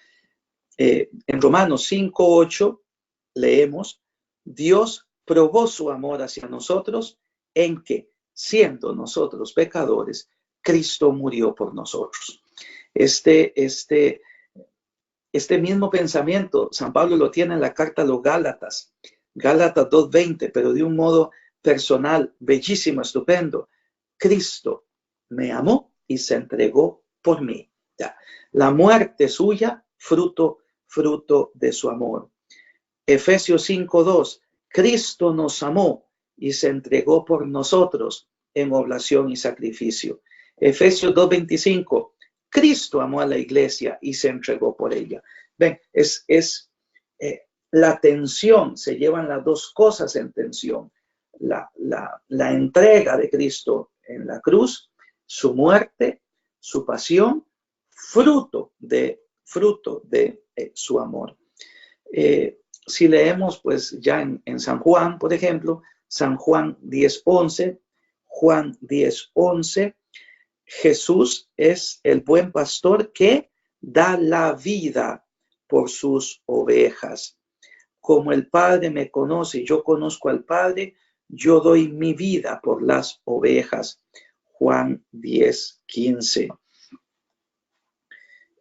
A: En Romanos 5:8 leemos: Dios probó su amor hacia nosotros en que, siendo nosotros pecadores, Cristo murió por nosotros. Este mismo pensamiento San Pablo lo tiene en la carta a los Gálatas, Gálatas 2:20, pero de un modo personal, bellísimo, estupendo. Cristo me amó y se entregó por mí. Ya. La muerte suya, fruto de su amor. Efesios 5:2, Cristo nos amó y se entregó por nosotros en oblación y sacrificio. Efesios 2:25, Cristo amó a la iglesia y se entregó por ella. Ven, la tensión, se llevan las dos cosas en tensión. La entrega de Cristo en la cruz, su muerte, su pasión, fruto de su amor. Si leemos pues ya en San Juan, por ejemplo, San Juan 10:11, Juan 10:11, Jesús es el buen pastor que da la vida por sus ovejas. Como el Padre me conoce y yo conozco al Padre, yo doy mi vida por las ovejas. Juan 10:15.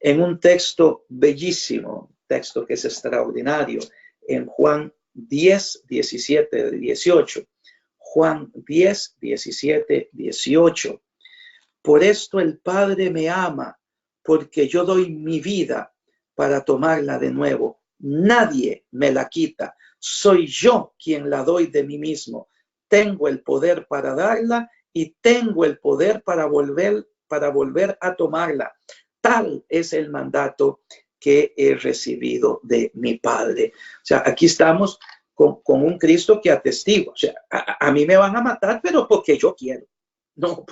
A: En un texto bellísimo, texto que es extraordinario, en Juan 10:17-18. Juan 10:17-18. Por esto el Padre me ama, porque yo doy mi vida para tomarla de nuevo. Nadie me la quita. Soy yo quien la doy de mí mismo. Tengo el poder para darla y tengo el poder para volver a tomarla. Tal es el mandato que he recibido de mi Padre. O sea, aquí estamos con un Cristo que atestigua. O sea, a mí me van a matar, pero porque yo quiero. No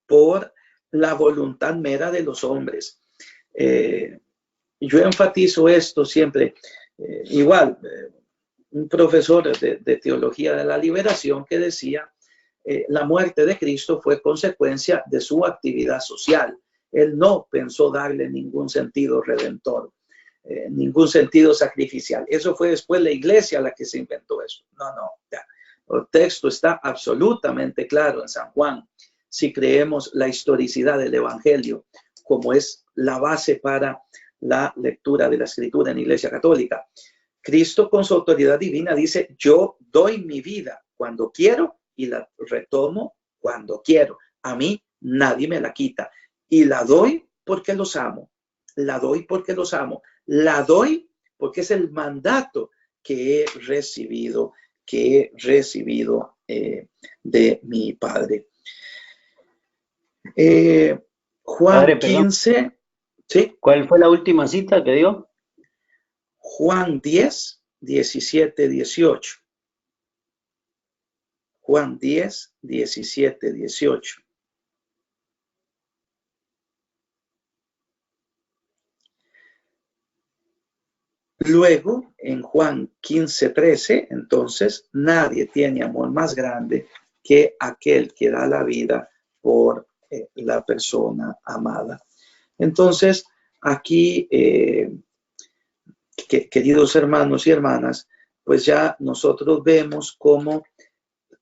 A: por la voluntad mera de los hombres. Yo enfatizo esto siempre. Un profesor de teología de la liberación que decía, la muerte de Cristo fue consecuencia de su actividad social. Él no pensó darle ningún sentido redentor, ningún sentido sacrificial. Eso fue después la iglesia la que se inventó eso. El texto está absolutamente claro en San Juan. Si creemos la historicidad del Evangelio, como es la base para la lectura de la Escritura en la Iglesia Católica. Cristo con su autoridad divina dice, yo doy mi vida cuando quiero y la retomo cuando quiero. A mí nadie me la quita. Y la doy porque los amo. La doy porque los amo. La doy porque es el mandato que he recibido que he recibido de mi Padre. Juan
E: Padre,
A: 15, ¿sí?
E: ¿Cuál fue la última cita que dio?
A: Juan 10, 17, 18. Juan 10, 17, 18. Luego, en Juan 15, 13, entonces, nadie tiene amor más grande que aquel que da la vida por la persona amada. Entonces, aquí, queridos hermanos y hermanas, pues ya nosotros vemos cómo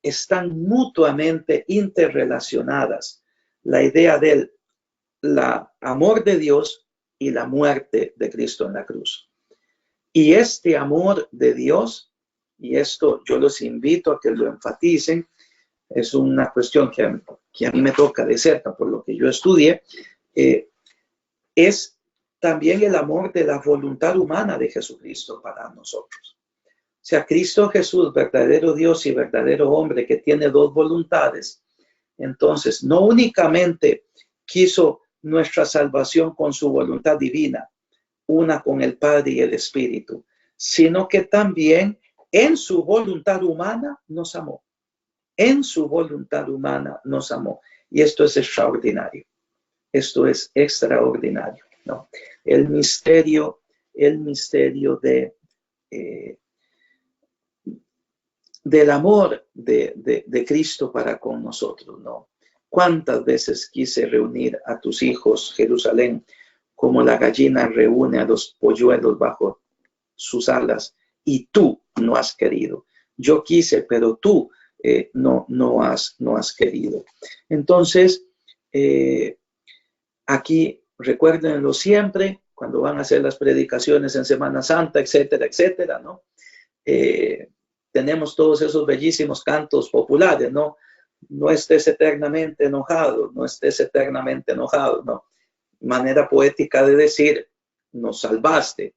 A: están mutuamente interrelacionadas la idea del amor de Dios y la muerte de Cristo en la cruz. Y este amor de Dios, y esto yo los invito a que lo enfaticen, es una cuestión que a mí me toca de cerca por lo que yo estudié, es también el amor de la voluntad humana de Jesucristo para nosotros. O sea, Cristo Jesús, verdadero Dios y verdadero hombre que tiene dos voluntades, entonces no únicamente quiso nuestra salvación con su voluntad divina, una con el Padre y el Espíritu, sino que también en su voluntad humana nos amó. En su voluntad humana nos amó. Y esto es extraordinario. Esto es extraordinario, ¿no? El misterio del amor de Cristo para con nosotros, ¿no? ¿Cuántas veces quise reunir a tus hijos, Jerusalén, como la gallina reúne a los polluelos bajo sus alas, y tú no has querido? Yo quise, pero tú no has querido. Entonces, aquí recuérdenlo siempre, cuando van a hacer las predicaciones en Semana Santa, etcétera, etcétera, ¿no? Tenemos todos esos bellísimos cantos populares, ¿no? No estés eternamente enojado, no estés eternamente enojado, ¿no? Manera poética de decir, nos salvaste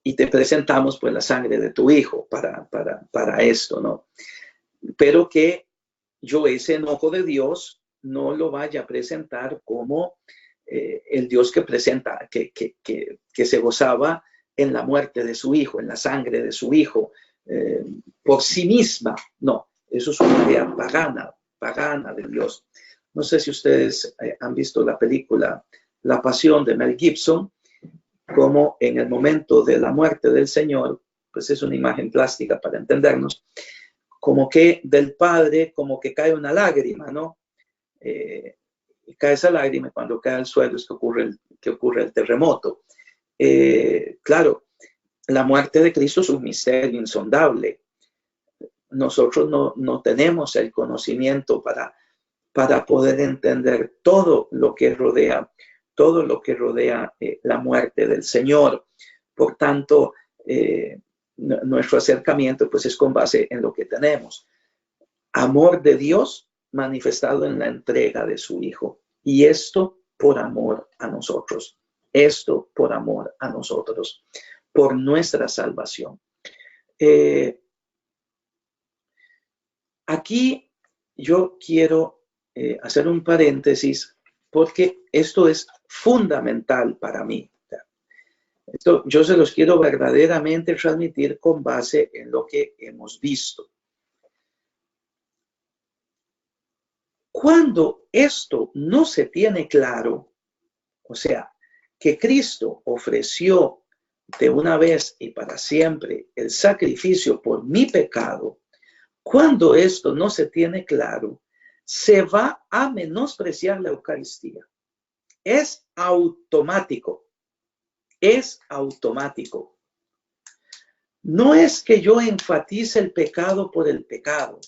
A: y te presentamos pues la sangre de tu hijo para esto, ¿no? Pero que yo ese enojo de Dios no lo vaya a presentar como el Dios que presenta, que se gozaba en la muerte de su hijo, en la sangre de su hijo, por sí misma. No, eso es una idea pagana de Dios. No sé si ustedes han visto la película La Pasión de Mel Gibson, como en el momento de la muerte del Señor, pues es una imagen plástica para entendernos, como que del Padre, como que cae una lágrima, ¿no? Y cae esa lágrima, cuando cae al suelo es que ocurre el terremoto. Claro, la muerte de Cristo es un misterio insondable. Nosotros no tenemos el conocimiento para poder entender todo lo que rodea la muerte del Señor. Por tanto, nuestro acercamiento pues es con base en lo que tenemos. Amor de Dios manifestado en la entrega de su Hijo. Y esto por amor a nosotros. Esto por amor a nosotros. Por nuestra salvación. Aquí yo quiero hacer un paréntesis porque esto es fundamental para mí. Esto yo se los quiero verdaderamente transmitir con base en lo que hemos visto. Cuando esto no se tiene claro, o sea, que Cristo ofreció de una vez y para siempre el sacrificio por mi pecado, cuando esto no se tiene claro, se va a menospreciar la Eucaristía. Es automático. Es automático. No es que yo enfatice el pecado por el pecado,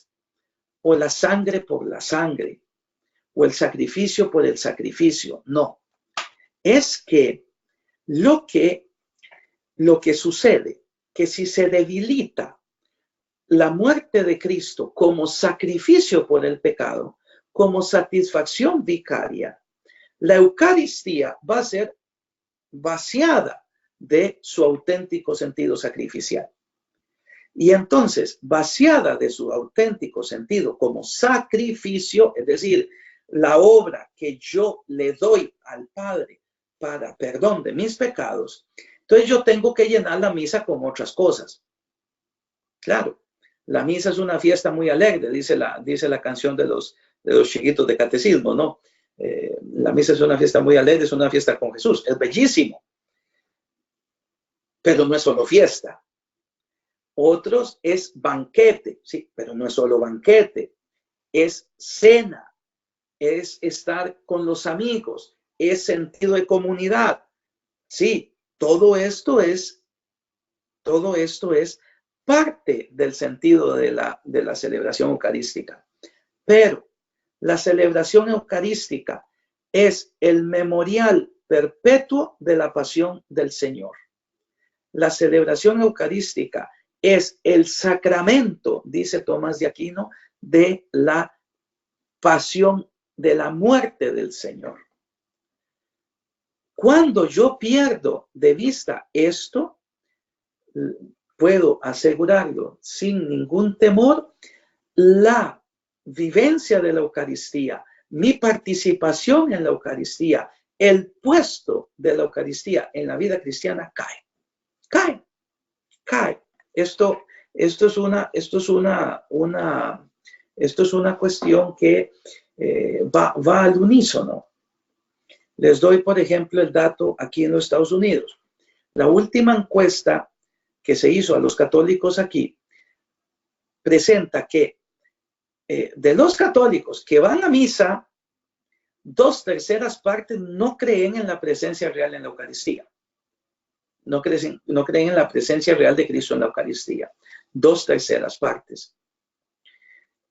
A: o la sangre por la sangre, o el sacrificio por el sacrificio. No. Es que lo que sucede, que si se debilita la muerte de Cristo como sacrificio por el pecado, como satisfacción vicaria, la Eucaristía va a ser vaciada de su auténtico sentido sacrificial. Y entonces, vaciada de su auténtico sentido como sacrificio, es decir, la obra que yo le doy al Padre para perdón de mis pecados, entonces yo tengo que llenar la misa con otras cosas. Claro, la misa es una fiesta muy alegre, dice la canción de los chiquitos de catecismo, ¿no? La misa es una fiesta muy alegre, es una fiesta con Jesús, es bellísimo, pero no es solo fiesta. Otros es banquete, sí, pero no es solo banquete, es cena, es estar con los amigos, es sentido de comunidad. Sí, todo esto es parte del sentido de la celebración eucarística. Pero la celebración eucarística es el memorial perpetuo de la pasión del Señor. La celebración eucarística es el sacramento, dice Tomás de Aquino, de la pasión, de la muerte del Señor. Cuando yo pierdo de vista esto, puedo asegurarlo sin ningún temor, la vivencia de la Eucaristía, mi participación en la Eucaristía, el puesto de la Eucaristía en la vida cristiana cae. Esto es una cuestión que va al unísono. Les doy, por ejemplo, el dato aquí en los Estados Unidos. La última encuesta que se hizo a los católicos aquí presenta que de los católicos que van a misa, 2/3 partes no creen en la presencia real en la Eucaristía. No creen en la presencia real de Cristo en la Eucaristía. 2/3 partes.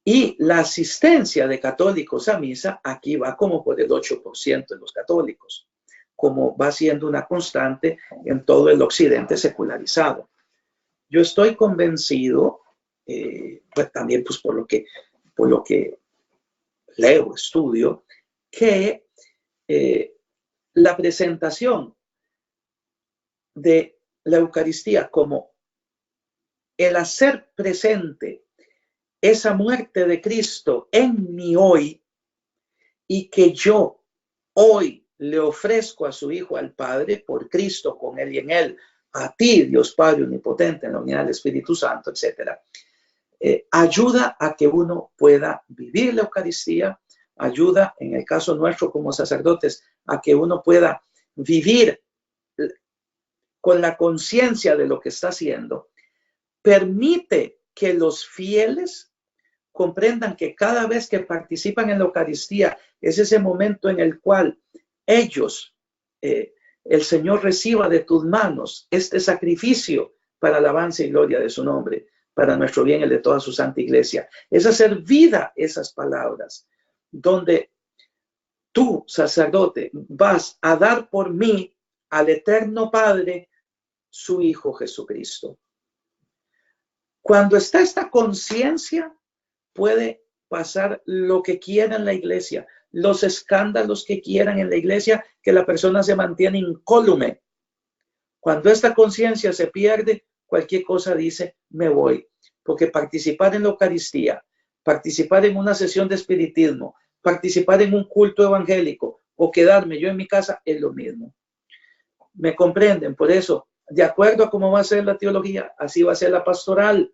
A: Y la asistencia de católicos a misa aquí va como por el 8% de los católicos, como va siendo una constante en todo el occidente secularizado. Yo estoy convencido, pues también pues por lo que leo, estudio, que la presentación de la Eucaristía como el hacer presente esa muerte de Cristo en mi hoy y que yo hoy le ofrezco a su Hijo, al Padre, por Cristo, con Él y en Él, a ti, Dios Padre Omnipotente, en la unidad del Espíritu Santo, etc. Ayuda a que uno pueda vivir la Eucaristía, ayuda, en el caso nuestro como sacerdotes, a que uno pueda vivir con la conciencia de lo que está haciendo, permite que los fieles comprendan que cada vez que participan en la Eucaristía es ese momento en el cual ellos, el Señor reciba de tus manos este sacrificio para alabanza y gloria de su nombre, para nuestro bien, el de toda su santa iglesia. Es hacer vida esas palabras, donde tú, sacerdote, vas a dar por mí al eterno Padre, su Hijo Jesucristo. Cuando está esta conciencia, puede pasar lo que quiera en la iglesia, los escándalos que quieran en la iglesia, que la persona se mantiene incólume. Cuando esta conciencia se pierde, cualquier cosa dice, me voy. Porque participar en la Eucaristía, participar en una sesión de espiritismo, participar en un culto evangélico o quedarme yo en mi casa es lo mismo. ¿Me comprenden? Por eso, de acuerdo a cómo va a ser la teología, así va a ser la pastoral.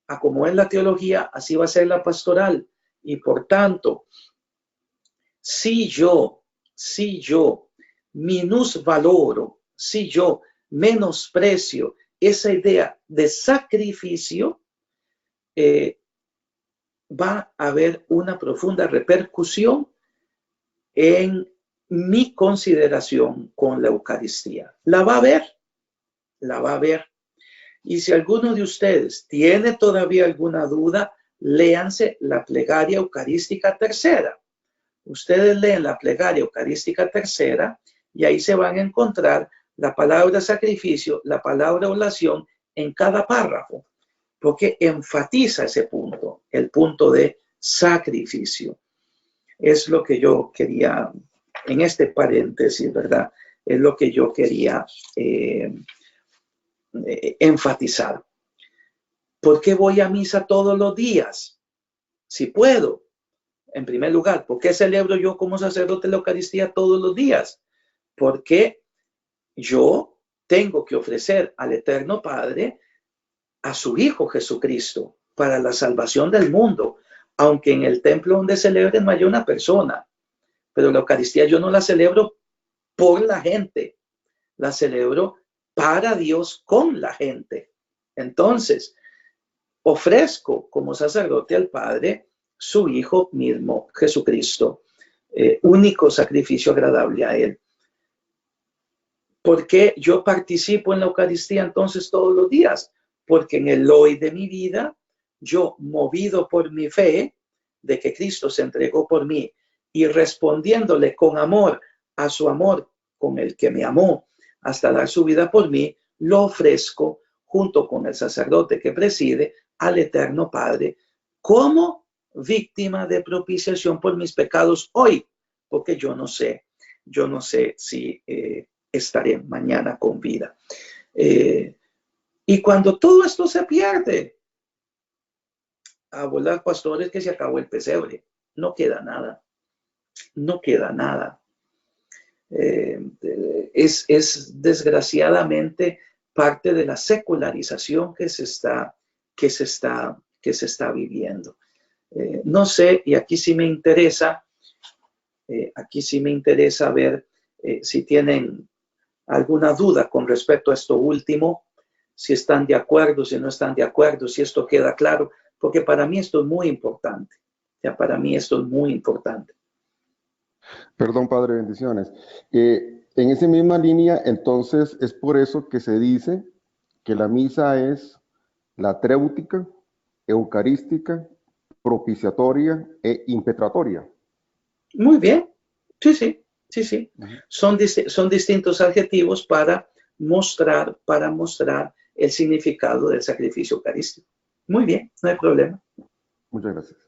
A: A como es la teología, así va a ser la pastoral. Y por tanto, si yo minusvaloro, si yo menosprecio esa idea de sacrificio, va a haber una profunda repercusión en mi consideración con la Eucaristía. La va a ver. Y si alguno de ustedes tiene todavía alguna duda, léanse la plegaria eucarística tercera. Ustedes leen la plegaria eucarística tercera y ahí se van a encontrar la palabra sacrificio, la palabra oblación en cada párrafo, porque enfatiza ese punto, el punto de sacrificio. Es lo que yo quería, en este paréntesis, ¿verdad? Es lo que yo quería enfatizar. ¿Por qué voy a misa todos los días? Si puedo. En primer lugar, ¿por qué celebro yo como sacerdote la Eucaristía todos los días? Porque yo tengo que ofrecer al Eterno Padre a su Hijo Jesucristo para la salvación del mundo, aunque en el templo donde celebren no haya una persona. Pero la Eucaristía yo no la celebro por la gente, la celebro para Dios con la gente. Entonces, ofrezco como sacerdote al Padre su Hijo mismo, Jesucristo, único sacrificio agradable a Él. ¿Por qué yo participo en la Eucaristía entonces todos los días? Porque en el hoy de mi vida, yo, movido por mi fe de que Cristo se entregó por mí y respondiéndole con amor a su amor con el que me amó hasta dar su vida por mí, lo ofrezco junto con el sacerdote que preside al Eterno Padre como víctima de propiciación por mis pecados hoy, porque yo no sé si estaré mañana con vida. Y cuando todo esto se pierde, a volar pastores que se acabó el pesebre, no queda nada, no queda nada. Es desgraciadamente parte de la secularización que se está viviendo. No sé, y aquí sí me interesa ver si tienen alguna duda con respecto a esto último, si están de acuerdo, si no están de acuerdo, si esto queda claro, porque para mí esto es muy importante. Ya para mí esto es muy importante.
F: Perdón, Padre, bendiciones. En esa misma línea, entonces, es por eso que se dice que la misa es la tréutica, eucarística, propiciatoria e impetratoria.
A: Muy bien. Sí. Son distintos adjetivos para mostrar el significado del sacrificio eucarístico. Muy bien, no hay problema.
F: Muchas gracias.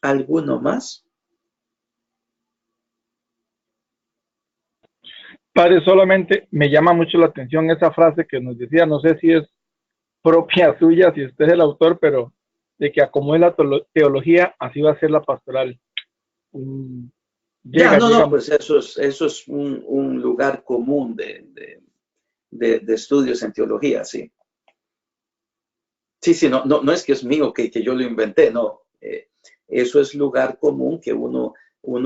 A: ¿Alguno más?
C: Padre, solamente me llama mucho la atención esa frase que nos decía, no sé si es propia suya, si usted es el autor, pero de que acomode la teología, así va a ser la pastoral.
A: Pues eso es un lugar común de estudios en teología, sí. Sí, no es que es mío, que yo lo inventé, no. Eso es lugar común que uno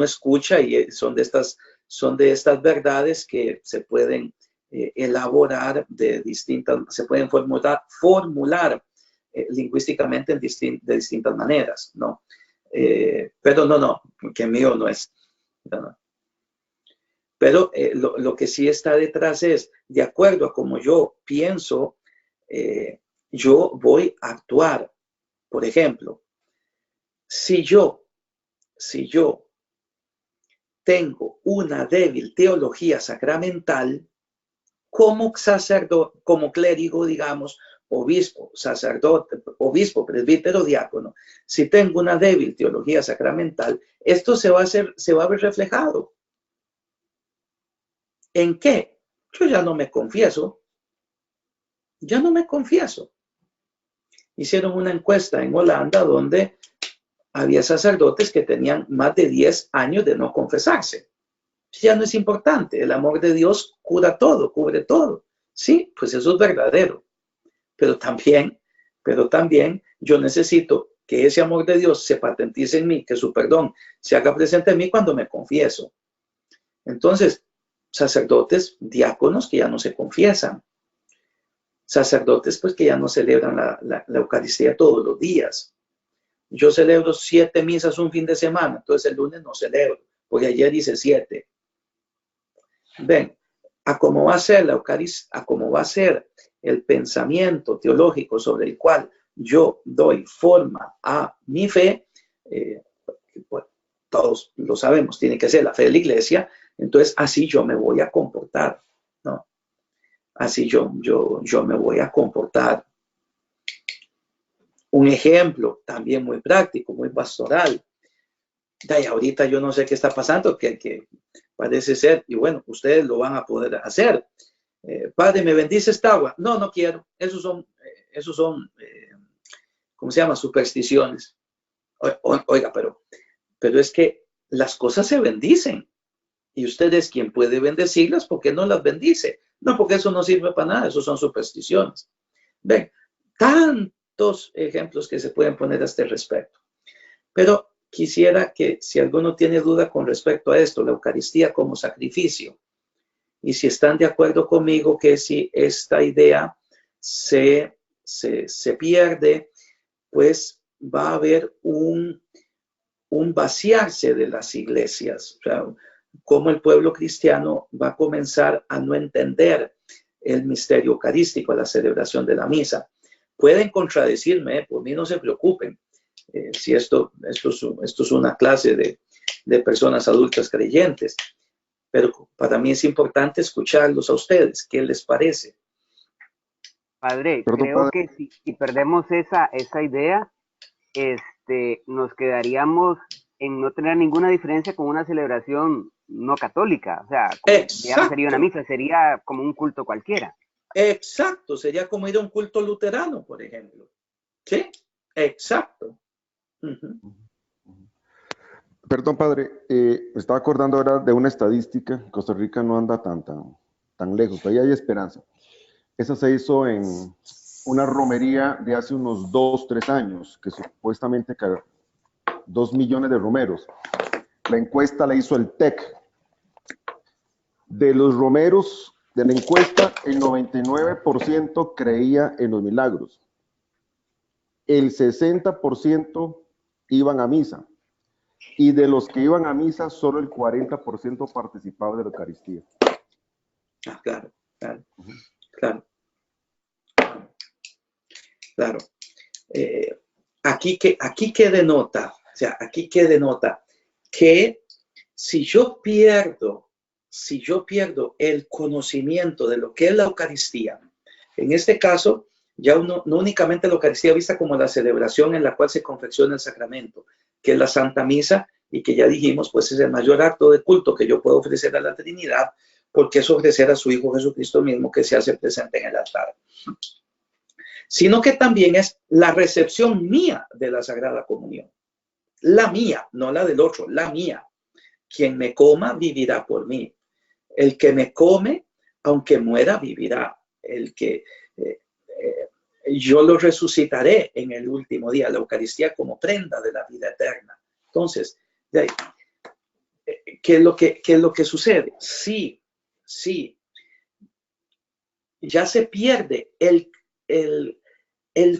A: escucha y son de estas verdades que se pueden elaborar se pueden formular lingüísticamente de distintas maneras, ¿no? Pero no, que mío no es. No. Pero lo que sí está detrás es, de acuerdo a como yo pienso, yo voy a actuar. Por ejemplo, si yo tengo una débil teología sacramental, como sacerdote, como clérigo, digamos, obispo, sacerdote, obispo, presbítero, diácono, si tengo una débil teología sacramental, esto se va a ver reflejado. ¿En qué? Yo ya no me confieso. Hicieron una encuesta en Holanda donde había sacerdotes que tenían más de 10 años de no confesarse. Ya no es importante, el amor de Dios cura todo, cubre todo. Sí, pues eso es verdadero. Pero también yo necesito que ese amor de Dios se patentice en mí, que su perdón se haga presente en mí cuando me confieso. Entonces, sacerdotes, diáconos que ya no se confiesan. Sacerdotes pues que ya no celebran la Eucaristía todos los días. Yo celebro 7 misas un fin de semana, entonces el lunes no celebro, porque ayer hice 7. Ven, a cómo va a ser la Eucaristía, a cómo va a ser el pensamiento teológico sobre el cual yo doy forma a mi fe, pues, todos lo sabemos, tiene que ser la fe de la Iglesia, entonces así yo me voy a comportar, ¿no? Así yo me voy a comportar. Un ejemplo también muy práctico, muy pastoral. Y ahorita yo no sé qué está pasando, que parece ser, y bueno, ustedes lo van a poder hacer. Padre, ¿me bendice esta agua? No, no quiero. Esos son ¿cómo se llama? Supersticiones. Oiga, pero es que las cosas se bendicen. Y usted es quien puede bendecirlas, ¿por qué no las bendice? No, porque eso no sirve para nada, eso son supersticiones. Ven, tantos ejemplos que se pueden poner a este respecto. Pero quisiera que si alguno tiene duda con respecto a esto, la Eucaristía como sacrificio, y si están de acuerdo conmigo que si esta idea se pierde, pues va a haber un vaciarse de las iglesias. O sea, cómo el pueblo cristiano va a comenzar a no entender el misterio eucarístico, la celebración de la misa. Pueden contradecirme, por mí no se preocupen. Si esto es una clase de personas adultas creyentes, pero para mí es importante escucharlos a ustedes. ¿Qué les parece?
G: Padre, creo que si perdemos esa idea, nos quedaríamos en no tener ninguna diferencia con una celebración no católica. O sea, ya no sería una misa, sería como un culto cualquiera.
A: Exacto, sería como ir a un culto luterano, por ejemplo. ¿Sí? Exacto.
F: Perdón, padre, me estaba acordando ahora de una estadística. Costa Rica no anda tan lejos, todavía hay esperanza. Esa se hizo en una romería de hace unos 2, 3 años, que supuestamente 2 millones de romeros. La encuesta la hizo el TEC. De los romeros de la encuesta, el 99% creía en los milagros. El 60% iban a misa. Y de los que iban a misa, solo el 40% participaba de la Eucaristía.
A: Claro. Claro. Aquí que denota, o sea, aquí que denota que si yo pierdo el conocimiento de lo que es la Eucaristía, en este caso, ya no únicamente la Eucaristía vista como la celebración en la cual se confecciona el sacramento, que es la Santa Misa, y que ya dijimos, pues es el mayor acto de culto que yo puedo ofrecer a la Trinidad, porque es ofrecer a su Hijo Jesucristo mismo que se hace presente en el altar. Sino que también es la recepción mía de la Sagrada Comunión. La mía, no la del otro, la mía. Quien me coma vivirá por mí. El que me come, aunque muera, vivirá. El que yo lo resucitaré en el último día. La Eucaristía como prenda de la vida eterna. Entonces, ¿qué es lo que sucede? Sí. Ya se pierde el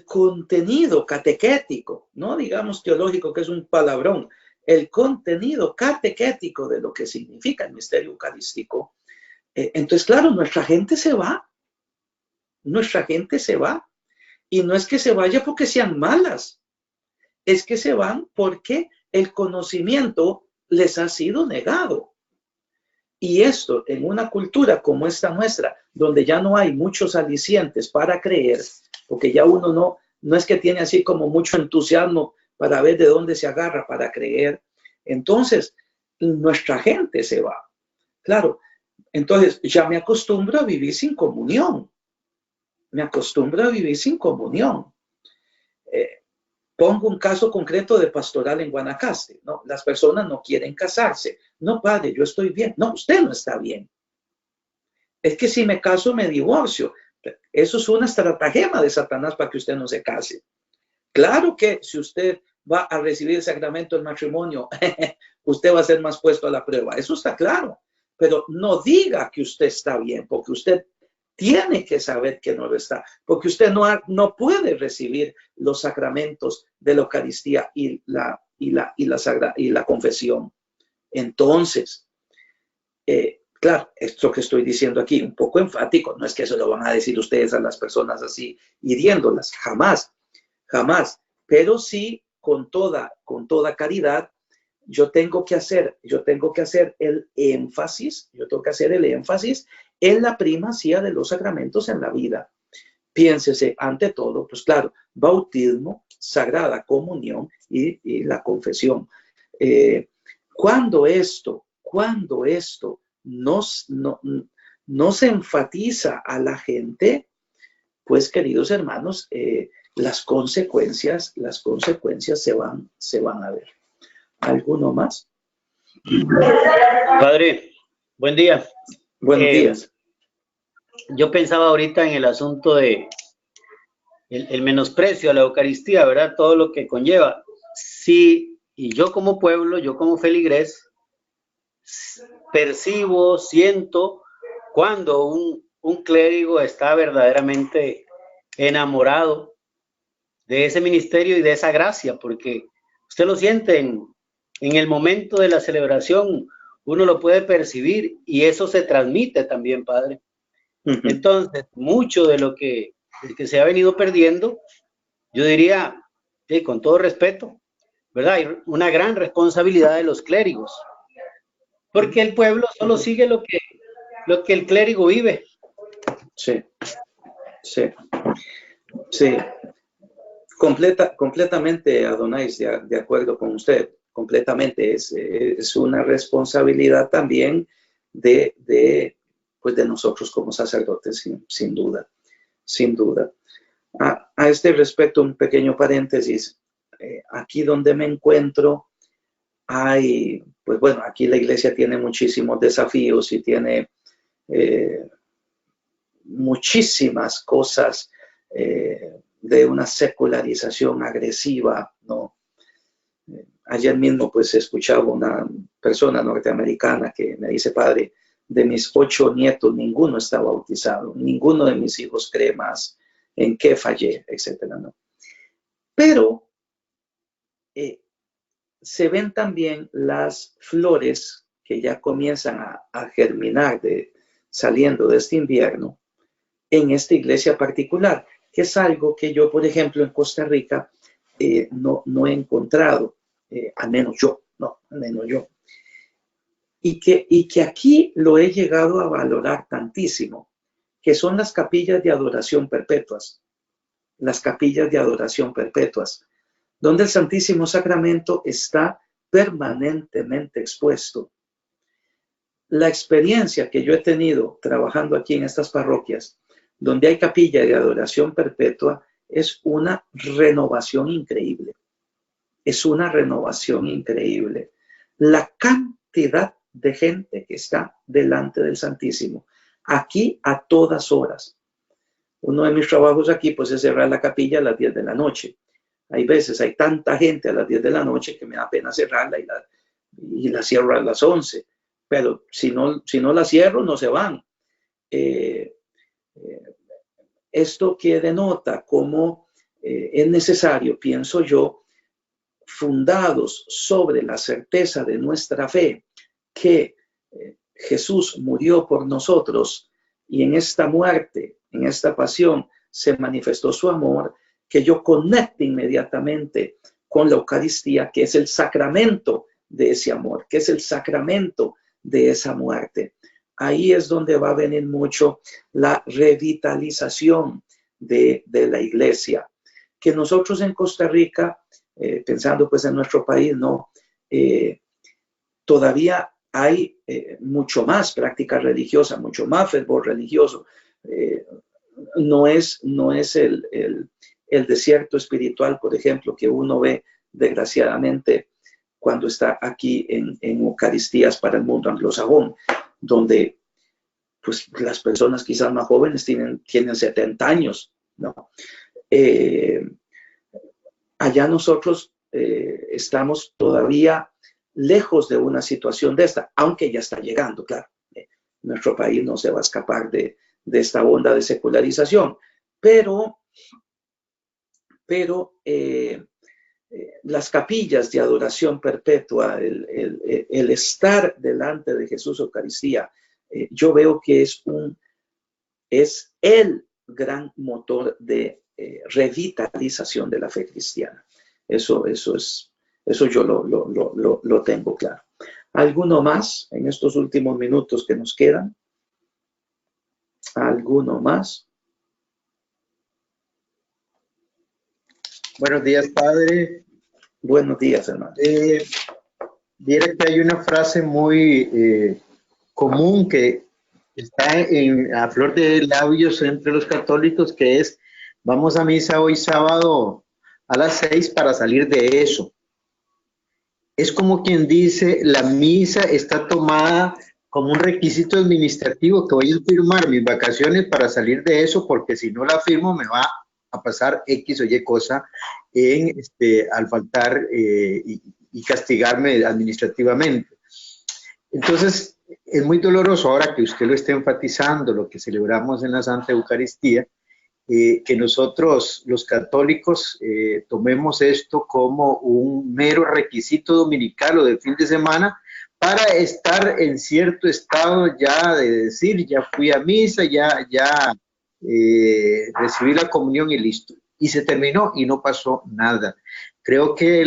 A: contenido catequético, no digamos teológico, que es un palabrón, el contenido catequético de lo que significa el misterio eucarístico. Entonces, claro, nuestra gente se va. Y no es que se vaya porque sean malas, es que se van porque el conocimiento les ha sido negado. Y esto en una cultura como esta nuestra, donde ya no hay muchos alicientes para creer, porque ya uno no es que tiene así como mucho entusiasmo para ver de dónde se agarra para creer, entonces nuestra gente se va. Claro, entonces ya me acostumbro a vivir sin comunión. Pongo un caso concreto de pastoral en Guanacaste, ¿no? Las personas no quieren casarse. No, padre, yo estoy bien. No, usted no está bien. Es que si me caso, me divorcio. Eso es una estratagema de Satanás para que usted no se case. Claro que si usted va a recibir el sacramento del matrimonio, usted va a ser más puesto a la prueba. Eso está claro. Pero no diga que usted está bien, porque usted tiene que saber que no lo está, porque usted no puede recibir los sacramentos de la Eucaristía y la confesión. Entonces, claro, esto que estoy diciendo aquí, un poco enfático, no es que eso lo van a decir ustedes a las personas así, hiriéndolas, jamás, pero sí con toda caridad. Yo tengo que hacer el énfasis en la primacía de los sacramentos en la vida. Piénsese, ante todo, pues claro, bautismo, Sagrada Comunión y la confesión. Cuando esto no se enfatiza a la gente, pues queridos hermanos, las consecuencias se van a ver. ¿Alguno más?
E: Padre, buen día.
A: Buenos días.
E: Yo pensaba ahorita en el asunto de el menosprecio a la Eucaristía, ¿verdad? Todo lo que conlleva. Sí, y yo como pueblo, yo como feligrés, percibo, siento cuando un clérigo está verdaderamente enamorado de ese ministerio y de esa gracia, porque usted lo siente en el momento de la celebración, uno lo puede percibir y eso se transmite también, Padre. Entonces, mucho de lo que se ha venido perdiendo, yo diría, con todo respeto, ¿verdad? Hay una gran responsabilidad de los clérigos, porque el pueblo solo sigue lo que el clérigo vive.
A: Sí. Completamente, Adonais, de acuerdo con usted. Completamente. Es una responsabilidad también de nosotros como sacerdotes, sin duda. A este respecto, un pequeño paréntesis. Aquí donde me encuentro, pues bueno, aquí la iglesia tiene muchísimos desafíos y tiene muchísimas cosas de una secularización agresiva, ¿no? Ayer mismo pues escuchaba una persona norteamericana que me dice, padre, de mis 8 nietos ninguno está bautizado, ninguno de mis hijos cree más, en qué fallé, etcétera, ¿no? Pero se ven también las flores que ya comienzan a germinar saliendo de este invierno en esta iglesia particular, que es algo que yo, por ejemplo, en Costa Rica no he encontrado, al menos yo. Y que aquí lo he llegado a valorar tantísimo, que son las capillas de adoración perpetuas. Las capillas de adoración perpetuas, donde el Santísimo Sacramento está permanentemente expuesto. La experiencia que yo he tenido trabajando aquí en estas parroquias, donde hay capilla de adoración perpetua, es una renovación increíble. Es una renovación increíble. La cantidad de gente que está delante del Santísimo, aquí a todas horas. Uno de mis trabajos aquí pues es cerrar la capilla a las 10 de la noche. Hay veces hay tanta gente a las 10 de la noche que me da pena cerrarla y la cierro a las 11. Pero si no la cierro, no se van. Esto que denota cómo es necesario, pienso yo, fundados sobre la certeza de nuestra fe, que Jesús murió por nosotros y en esta muerte, en esta pasión, se manifestó su amor, que yo conecte inmediatamente con la Eucaristía, que es el sacramento de ese amor, que es el sacramento de esa muerte. Ahí es donde va a venir mucho la revitalización de la iglesia, que nosotros en Costa Rica, pensando pues en nuestro país, ¿no? Todavía hay mucho más práctica religiosa, mucho más fervor religioso. No es el desierto espiritual, por ejemplo, que uno ve desgraciadamente cuando está aquí en Eucaristías para el mundo anglosajón, donde pues las personas quizás más jóvenes tienen 70 años, ¿no? Allá nosotros estamos todavía lejos de una situación de esta, aunque ya está llegando, claro. Nuestro país no se va a escapar de esta onda de secularización, pero las capillas de adoración perpetua, el estar delante de Jesús Eucaristía, yo veo que es el gran motor de revitalización de la fe cristiana. Eso yo lo tengo claro. ¿Alguno más en estos últimos minutos que nos quedan? ¿Alguno más?
H: Buenos días, padre.
A: Buenos días, hermano.
H: Viera que hay una frase muy común que está a flor de labios entre los católicos, que es, vamos a misa hoy sábado a las 6 para salir de eso. Es como quien dice, la misa está tomada como un requisito administrativo, que voy a firmar mis vacaciones para salir de eso, porque si no la firmo me va a pasar X o Y cosa al faltar y castigarme administrativamente. Entonces, es muy doloroso ahora que usted lo esté enfatizando, lo que celebramos en la Santa Eucaristía, que nosotros, los católicos, tomemos esto como un mero requisito dominical o de fin de semana para estar en cierto estado ya de decir, ya fui a misa, ya recibí la comunión y listo. Y se terminó y no pasó nada. Creo que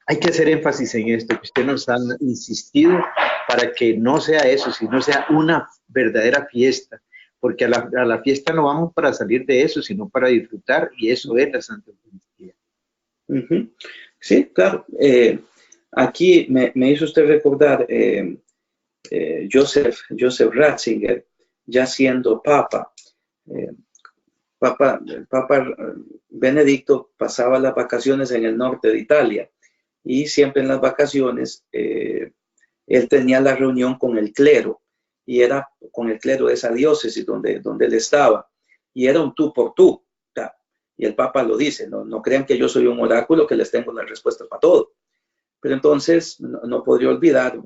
H: hay que hacer énfasis en esto, que usted nos ha insistido para que no sea eso, sino sea una verdadera fiesta, porque a la fiesta no vamos para salir de eso, sino para disfrutar, y eso es la Santa Eucaristía.
A: Sí, claro. Aquí me hizo usted recordar Joseph Ratzinger, ya siendo Papa. Papa Benedicto pasaba las vacaciones en el norte de Italia, y siempre en las vacaciones él tenía la reunión con el clero, y era con el clero de esa diócesis donde él estaba, y era un tú por tú. Y el Papa lo dice, no crean que yo soy un oráculo que les tengo la respuesta para todo. Pero entonces no podría olvidar,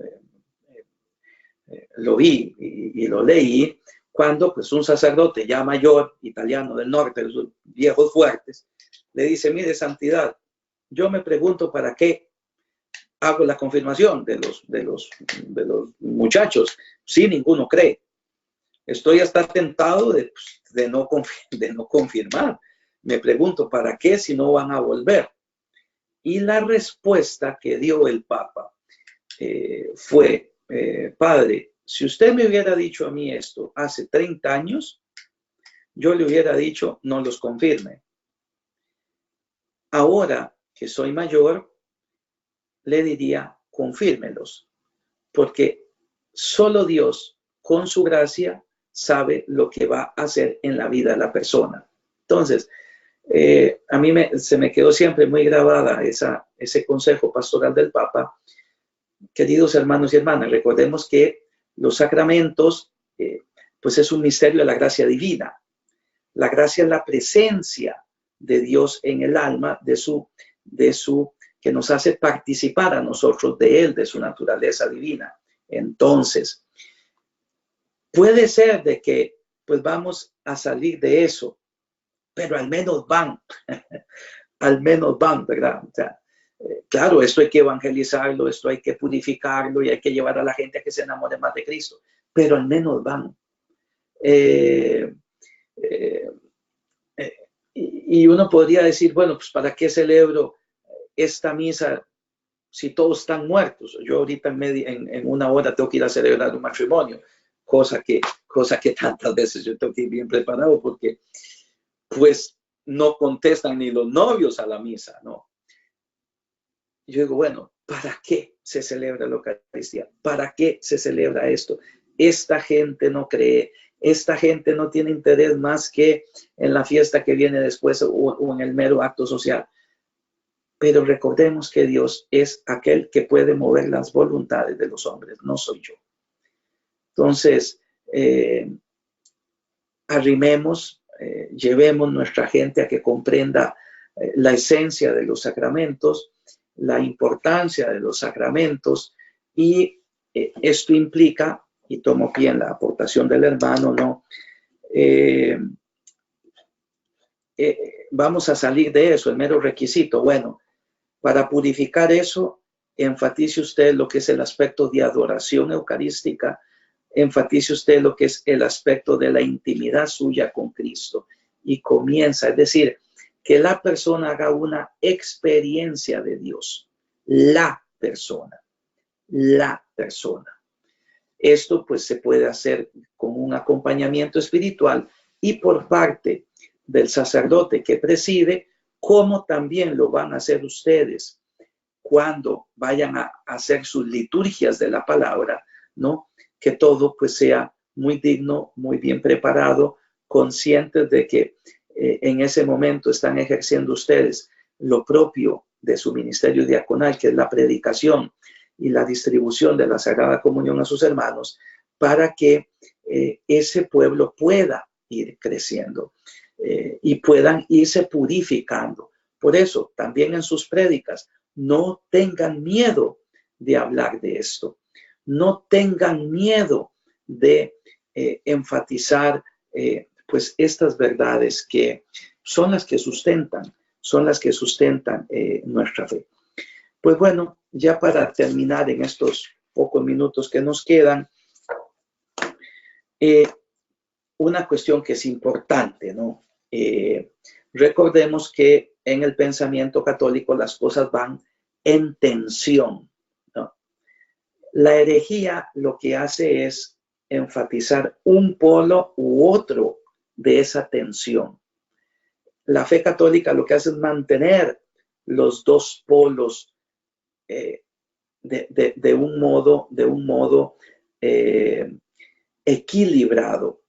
A: lo vi y lo leí, cuando pues un sacerdote ya mayor, italiano del norte, de esos viejos fuertes, le dice, mire, santidad, yo me pregunto para qué hago la confirmación de los muchachos, si ninguno cree. Estoy hasta tentado de no confirmar. Me pregunto, ¿para qué si no van a volver? Y la respuesta que dio el Papa fue, padre, si usted me hubiera dicho a mí esto hace 30 años, yo le hubiera dicho, no los confirme. Ahora que soy mayor, le diría, confírmelos, porque solo Dios, con su gracia, sabe lo que va a hacer en la vida de la persona. Entonces, a mí se me quedó siempre muy grabada ese consejo pastoral del Papa. Queridos hermanos y hermanas, recordemos que los sacramentos, pues es un misterio de la gracia divina. La gracia es la presencia de Dios en el alma, que nos hace participar a nosotros de Él, de su naturaleza divina. Entonces, puede ser de que pues vamos a salir de eso, pero al menos van, ¿verdad? O sea, claro, esto hay que evangelizarlo, esto hay que purificarlo y hay que llevar a la gente a que se enamore más de Cristo, pero al menos van. Y uno podría decir, bueno, pues ¿para qué celebro esta misa si todos están muertos? Yo ahorita en una hora tengo que ir a celebrar un matrimonio, cosa que tantas veces yo tengo que ir bien preparado porque pues no contestan ni los novios a la misa, ¿no? Yo digo, bueno, ¿para qué se celebra la Eucaristía? ¿Para qué se celebra esto? Esta gente no cree, esta gente no tiene interés más que en la fiesta que viene después o en el mero acto social. Pero recordemos que Dios es aquel que puede mover las voluntades de los hombres, no soy yo. Entonces, arrimemos, llevemos nuestra gente a que comprenda la esencia de los sacramentos, la importancia de los sacramentos, y esto implica, y tomo pie en la aportación del hermano, ¿no? Vamos a salir de eso, el mero requisito. Bueno, para purificar eso, enfatice usted lo que es el aspecto de adoración eucarística, enfatice usted lo que es el aspecto de la intimidad suya con Cristo, y comienza, es decir, que la persona haga una experiencia de Dios, la persona. Esto pues se puede hacer con un acompañamiento espiritual y por parte del sacerdote que preside, como también lo van a hacer ustedes cuando vayan a hacer sus liturgias de la palabra, ¿no? que todo pues sea muy digno, muy bien preparado, conscientes de que en ese momento están ejerciendo ustedes lo propio de su ministerio diaconal, que es la predicación y la distribución de la Sagrada Comunión a sus hermanos, para que ese pueblo pueda ir creciendo y puedan irse purificando. Por eso, también en sus prédicas, no tengan miedo de hablar de esto. No tengan miedo de enfatizar pues estas verdades que son las que sustentan nuestra fe. Pues bueno, ya para terminar en estos pocos minutos que nos quedan, una cuestión que es importante, ¿no? Recordemos que en el pensamiento católico las cosas van en tensión, ¿no? La herejía lo que hace es enfatizar un polo u otro de esa tensión. La fe católica lo que hace es mantener los dos polos de un modo equilibrado.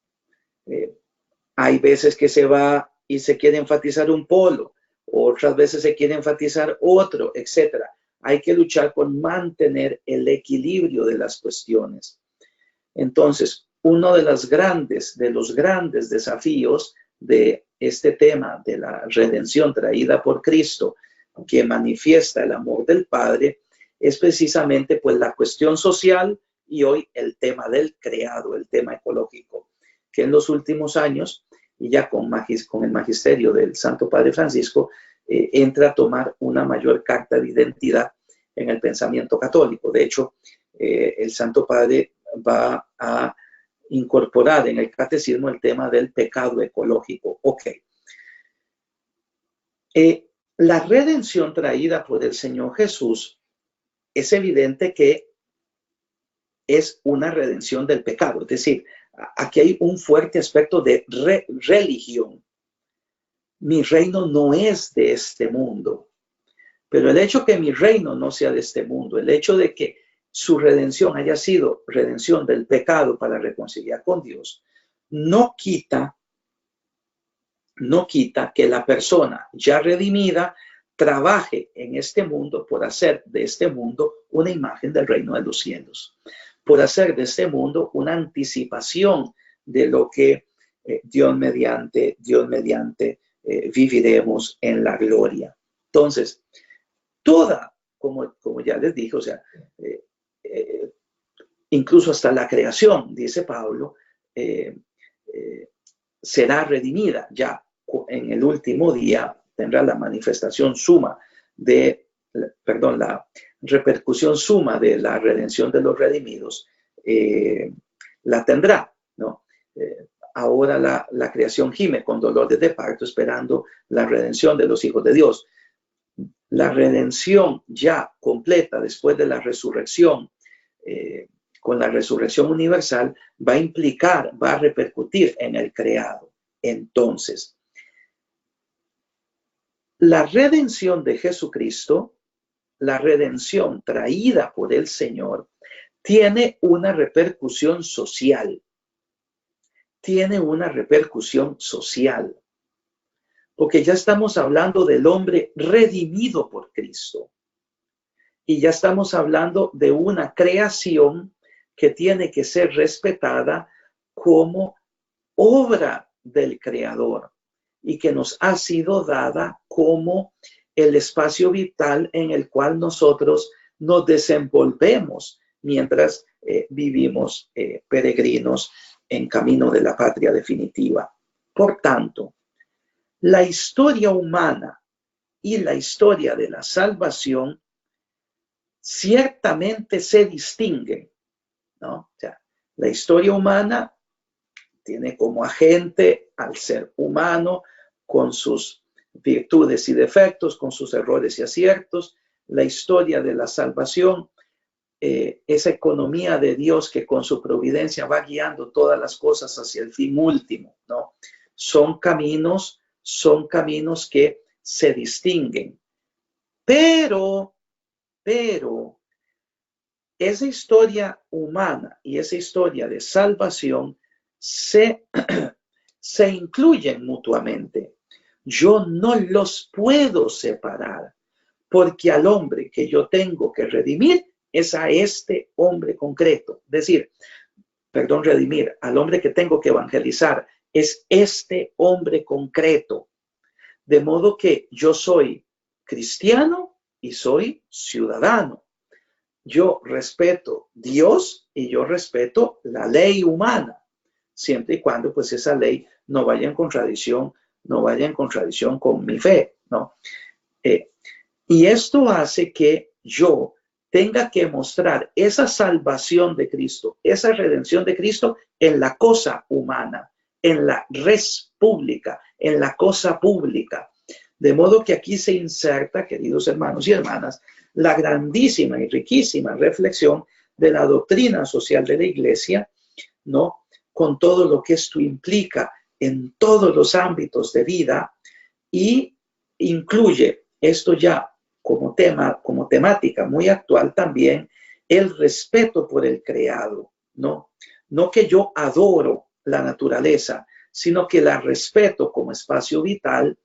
A: Hay veces que se va y se quiere enfatizar un polo, otras veces se quiere enfatizar otro, etc. Hay que luchar por mantener el equilibrio de las cuestiones. Entonces, uno de los grandes desafíos de este tema de la redención traída por Cristo, que manifiesta el amor del Padre, es precisamente pues la cuestión social y hoy el tema del creado, el tema ecológico, que en los últimos años, y ya con el magisterio del Santo Padre Francisco, entra a tomar una mayor carta de identidad en el pensamiento católico. De hecho, el Santo Padre va a incorporar en el catecismo el tema del pecado ecológico. Ok. La redención traída por el Señor Jesús es evidente que es una redención del pecado. Es decir, aquí hay un fuerte aspecto de religión. Mi reino no es de este mundo. Pero el hecho que mi reino no sea de este mundo, el hecho de que su redención haya sido redención del pecado para reconciliar con Dios, no quita que la persona ya redimida trabaje en este mundo por hacer de este mundo una imagen del reino de los cielos, por hacer de este mundo una anticipación de lo que Dios mediante viviremos en la gloria. Entonces, toda, como ya les dije, o sea, incluso hasta la creación, dice Pablo, será redimida. Ya en el último día tendrá la manifestación suma la repercusión suma de la redención de los redimidos, la tendrá, ¿no? Ahora la creación gime con dolores de parto esperando la redención de los hijos de Dios. La redención ya completa después de la resurrección, con la resurrección universal, va a repercutir en el creado. Entonces, la redención de Jesucristo, la redención traída por el Señor, tiene una repercusión social. Tiene una repercusión social. Porque ya estamos hablando del hombre redimido por Cristo. Y ya estamos hablando de una creación que tiene que ser respetada como obra del Creador y que nos ha sido dada como el espacio vital en el cual nosotros nos desenvolvemos mientras vivimos peregrinos en camino de la patria definitiva. Por tanto, la historia humana y la historia de la salvación ciertamente se distinguen, ¿no? O sea, la historia humana tiene como agente al ser humano con sus virtudes y defectos, con sus errores y aciertos. La historia de la salvación, esa economía de Dios que con su providencia va guiando todas las cosas hacia el fin último, ¿no? Son caminos que se distinguen. Pero esa historia humana y esa historia de salvación se incluyen mutuamente. Yo no los puedo separar, porque al hombre que yo tengo que redimir es a este hombre concreto. Redimir, al hombre que tengo que evangelizar es este hombre concreto. De modo que yo soy cristiano y soy ciudadano. Yo respeto Dios y yo respeto la ley humana, siempre y cuando pues esa ley no vaya en contradicción con mi fe, ¿no? Y esto hace que yo tenga que mostrar esa salvación de Cristo, esa redención de Cristo en la cosa humana, en la res pública, en la cosa pública. De modo que aquí se inserta, queridos hermanos y hermanas, la grandísima y riquísima reflexión de la doctrina social de la Iglesia, ¿no? Con todo lo que esto implica en todos los ámbitos de vida, y incluye esto ya como temática muy actual también, el respeto por el creado, ¿no? No que yo adoro la naturaleza, sino que la respeto como espacio vital,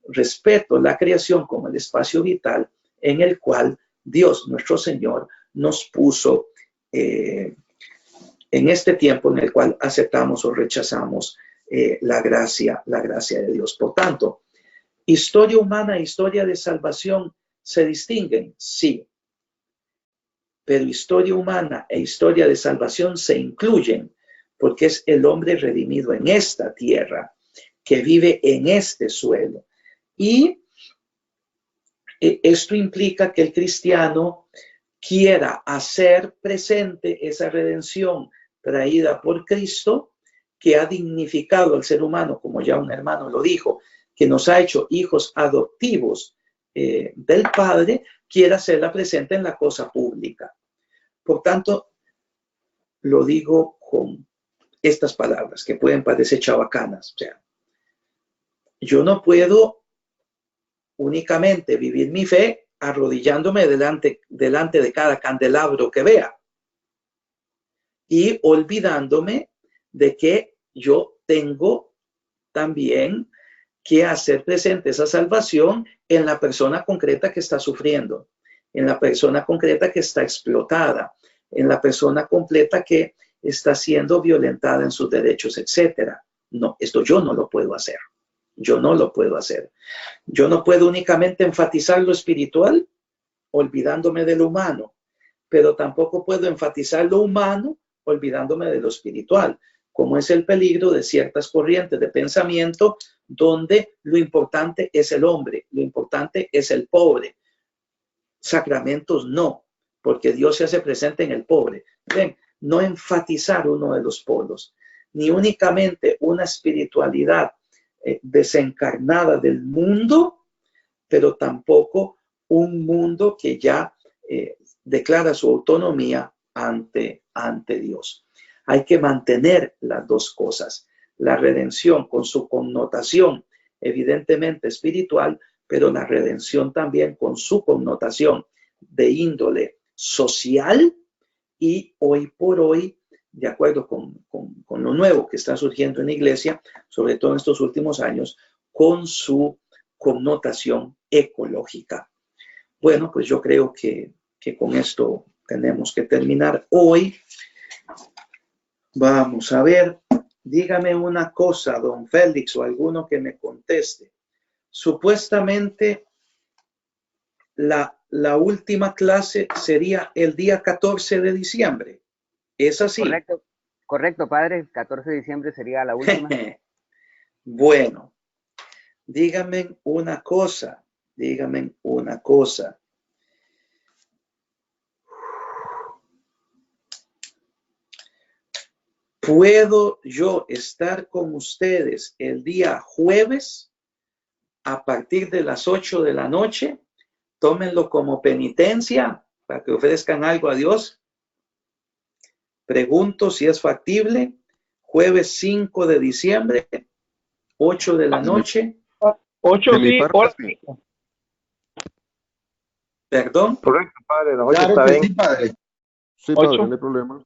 A: respeto la creación como el espacio vital en el cual Dios, nuestro Señor, nos puso en este tiempo en el cual aceptamos o rechazamos la gracia de Dios. Por tanto, historia humana e historia de salvación se distinguen, sí, pero historia humana e historia de salvación se incluyen, porque es el hombre redimido en esta tierra, que vive en este suelo. Y esto implica que el cristiano quiera hacer presente esa redención traída por Cristo, que ha dignificado al ser humano, como ya un hermano lo dijo, que nos ha hecho hijos adoptivos del Padre, quiera hacerla presente en la cosa pública. Por tanto, lo digo con estas palabras que pueden parecer chabacanas. O sea, yo no puedo únicamente vivir mi fe arrodillándome delante de cada candelabro que vea y olvidándome de que yo tengo también que hacer presente esa salvación en la persona concreta que está sufriendo, en la persona concreta que está explotada, en la persona completa que está siendo violentada en sus derechos, etc. No, esto yo no lo puedo hacer. Yo no lo puedo hacer. Yo no puedo únicamente enfatizar lo espiritual olvidándome de lo humano, pero tampoco puedo enfatizar lo humano olvidándome de lo espiritual, como es el peligro de ciertas corrientes de pensamiento donde lo importante es el hombre, lo importante es el pobre. Sacramentos no, porque Dios se hace presente en el pobre. Ven, no enfatizar uno de los polos, ni únicamente una espiritualidad desencarnada del mundo, pero tampoco un mundo que ya declara su autonomía ante Dios. Hay que mantener las dos cosas, la redención con su connotación evidentemente espiritual, pero la redención también con su connotación de índole social, y hoy por hoy, de acuerdo con lo nuevo que está surgiendo en la Iglesia, sobre todo en estos últimos años, con su connotación ecológica. Bueno, pues yo creo que con esto tenemos que terminar hoy. Vamos a ver, dígame una cosa, don Félix, o alguno que me conteste. Supuestamente la última clase sería el día 14 de diciembre. ¿Es así?
G: Correcto, padre. El 14 de diciembre sería la última.
A: Bueno, dígame una cosa. ¿Puedo yo estar con ustedes el día jueves a partir de las 8 de la noche? Tómenlo como penitencia para que ofrezcan algo a Dios. Pregunto si es factible. Jueves 5 de diciembre, 8 de la noche.
C: 8 sí, hola.
A: ¿Perdón?
C: Correcto, padre. Las 8
H: Claro
C: está
H: que
C: bien.
H: sí, padre.
F: Sí, padre, no hay problema.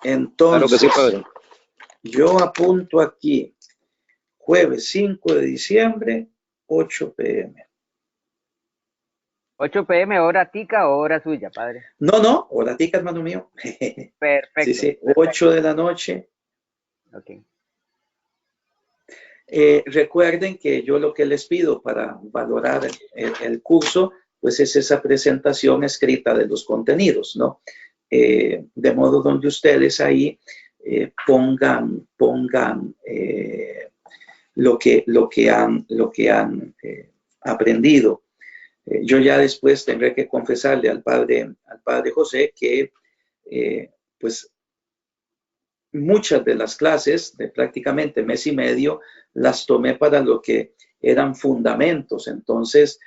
A: Entonces,
I: claro que sí, padre.
A: Yo apunto aquí, jueves 5 de diciembre, 8 p.m.
G: 8 p.m. hora tica o hora suya, padre.
A: No, hora tica, hermano mío.
G: Perfecto.
A: Sí, 8 de la noche.
G: Ok.
A: Recuerden que yo lo que les pido para valorar el curso, pues es esa presentación escrita de los contenidos, ¿no? De modo donde ustedes ahí pongan lo que han aprendido. Yo ya después tendré que confesarle al padre José que pues muchas de las clases de prácticamente mes y medio las tomé para lo que eran fundamentos. Entonces,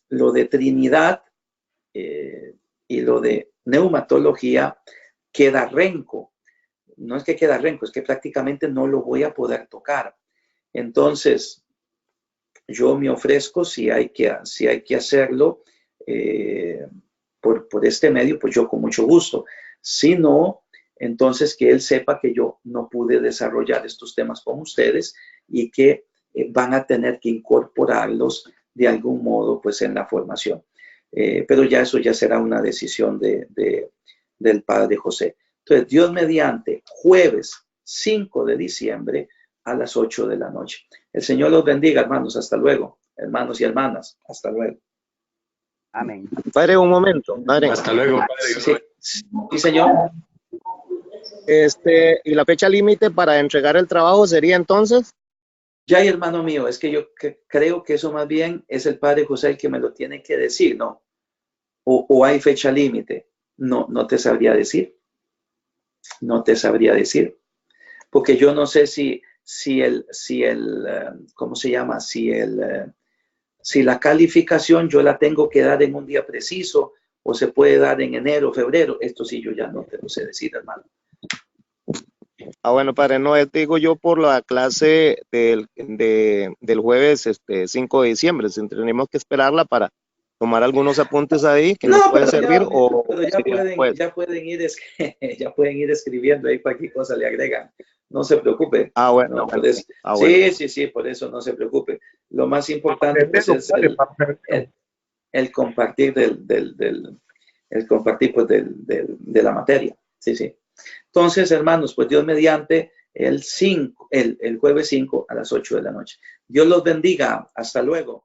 A: lo de Trinidad y lo de neumatología queda renco. No es que queda renco, es que prácticamente no lo voy a poder tocar. Entonces, yo me ofrezco, si hay que hacerlo por este medio, pues yo con mucho gusto. Si no, entonces que él sepa que yo no pude desarrollar estos temas con ustedes y que van a tener que incorporarlos de algún modo pues en la formación. Pero ya eso ya será una decisión del padre José. Entonces, Dios mediante, jueves 5 de diciembre a las 8 de la noche. El Señor los bendiga, hermanos. Hasta luego. Hermanos y hermanas, hasta luego.
G: Amén.
I: Padre, un momento. Padre.
J: Hasta luego, padre.
A: Sí, señor.
I: ¿Y la fecha límite para entregar el trabajo sería entonces?
A: Ya, hermano mío, es que yo creo que eso más bien es el padre José el que me lo tiene que decir, ¿no? O hay fecha límite. No te sabría decir. No te sabría decir. Porque yo no sé si ¿cómo se llama? Si la calificación yo la tengo que dar en un día preciso o se puede dar en enero, febrero. Esto sí yo ya no te lo sé decir, hermano.
I: Bueno, padre, no, digo yo por la clase del jueves 5 de diciembre. Si tenemos que esperarla para tomar algunos apuntes ahí que nos pueden servir
A: ya pueden ir escribiendo ahí cualquier cosa le agregan. No se preocupe.
I: Bueno.
A: Sí, por eso no se preocupe. Lo más importante pues, es el compartir de la materia. Sí. Entonces, hermanos, pues Dios mediante el jueves 5 a las 8 de la noche. Dios los bendiga. Hasta luego.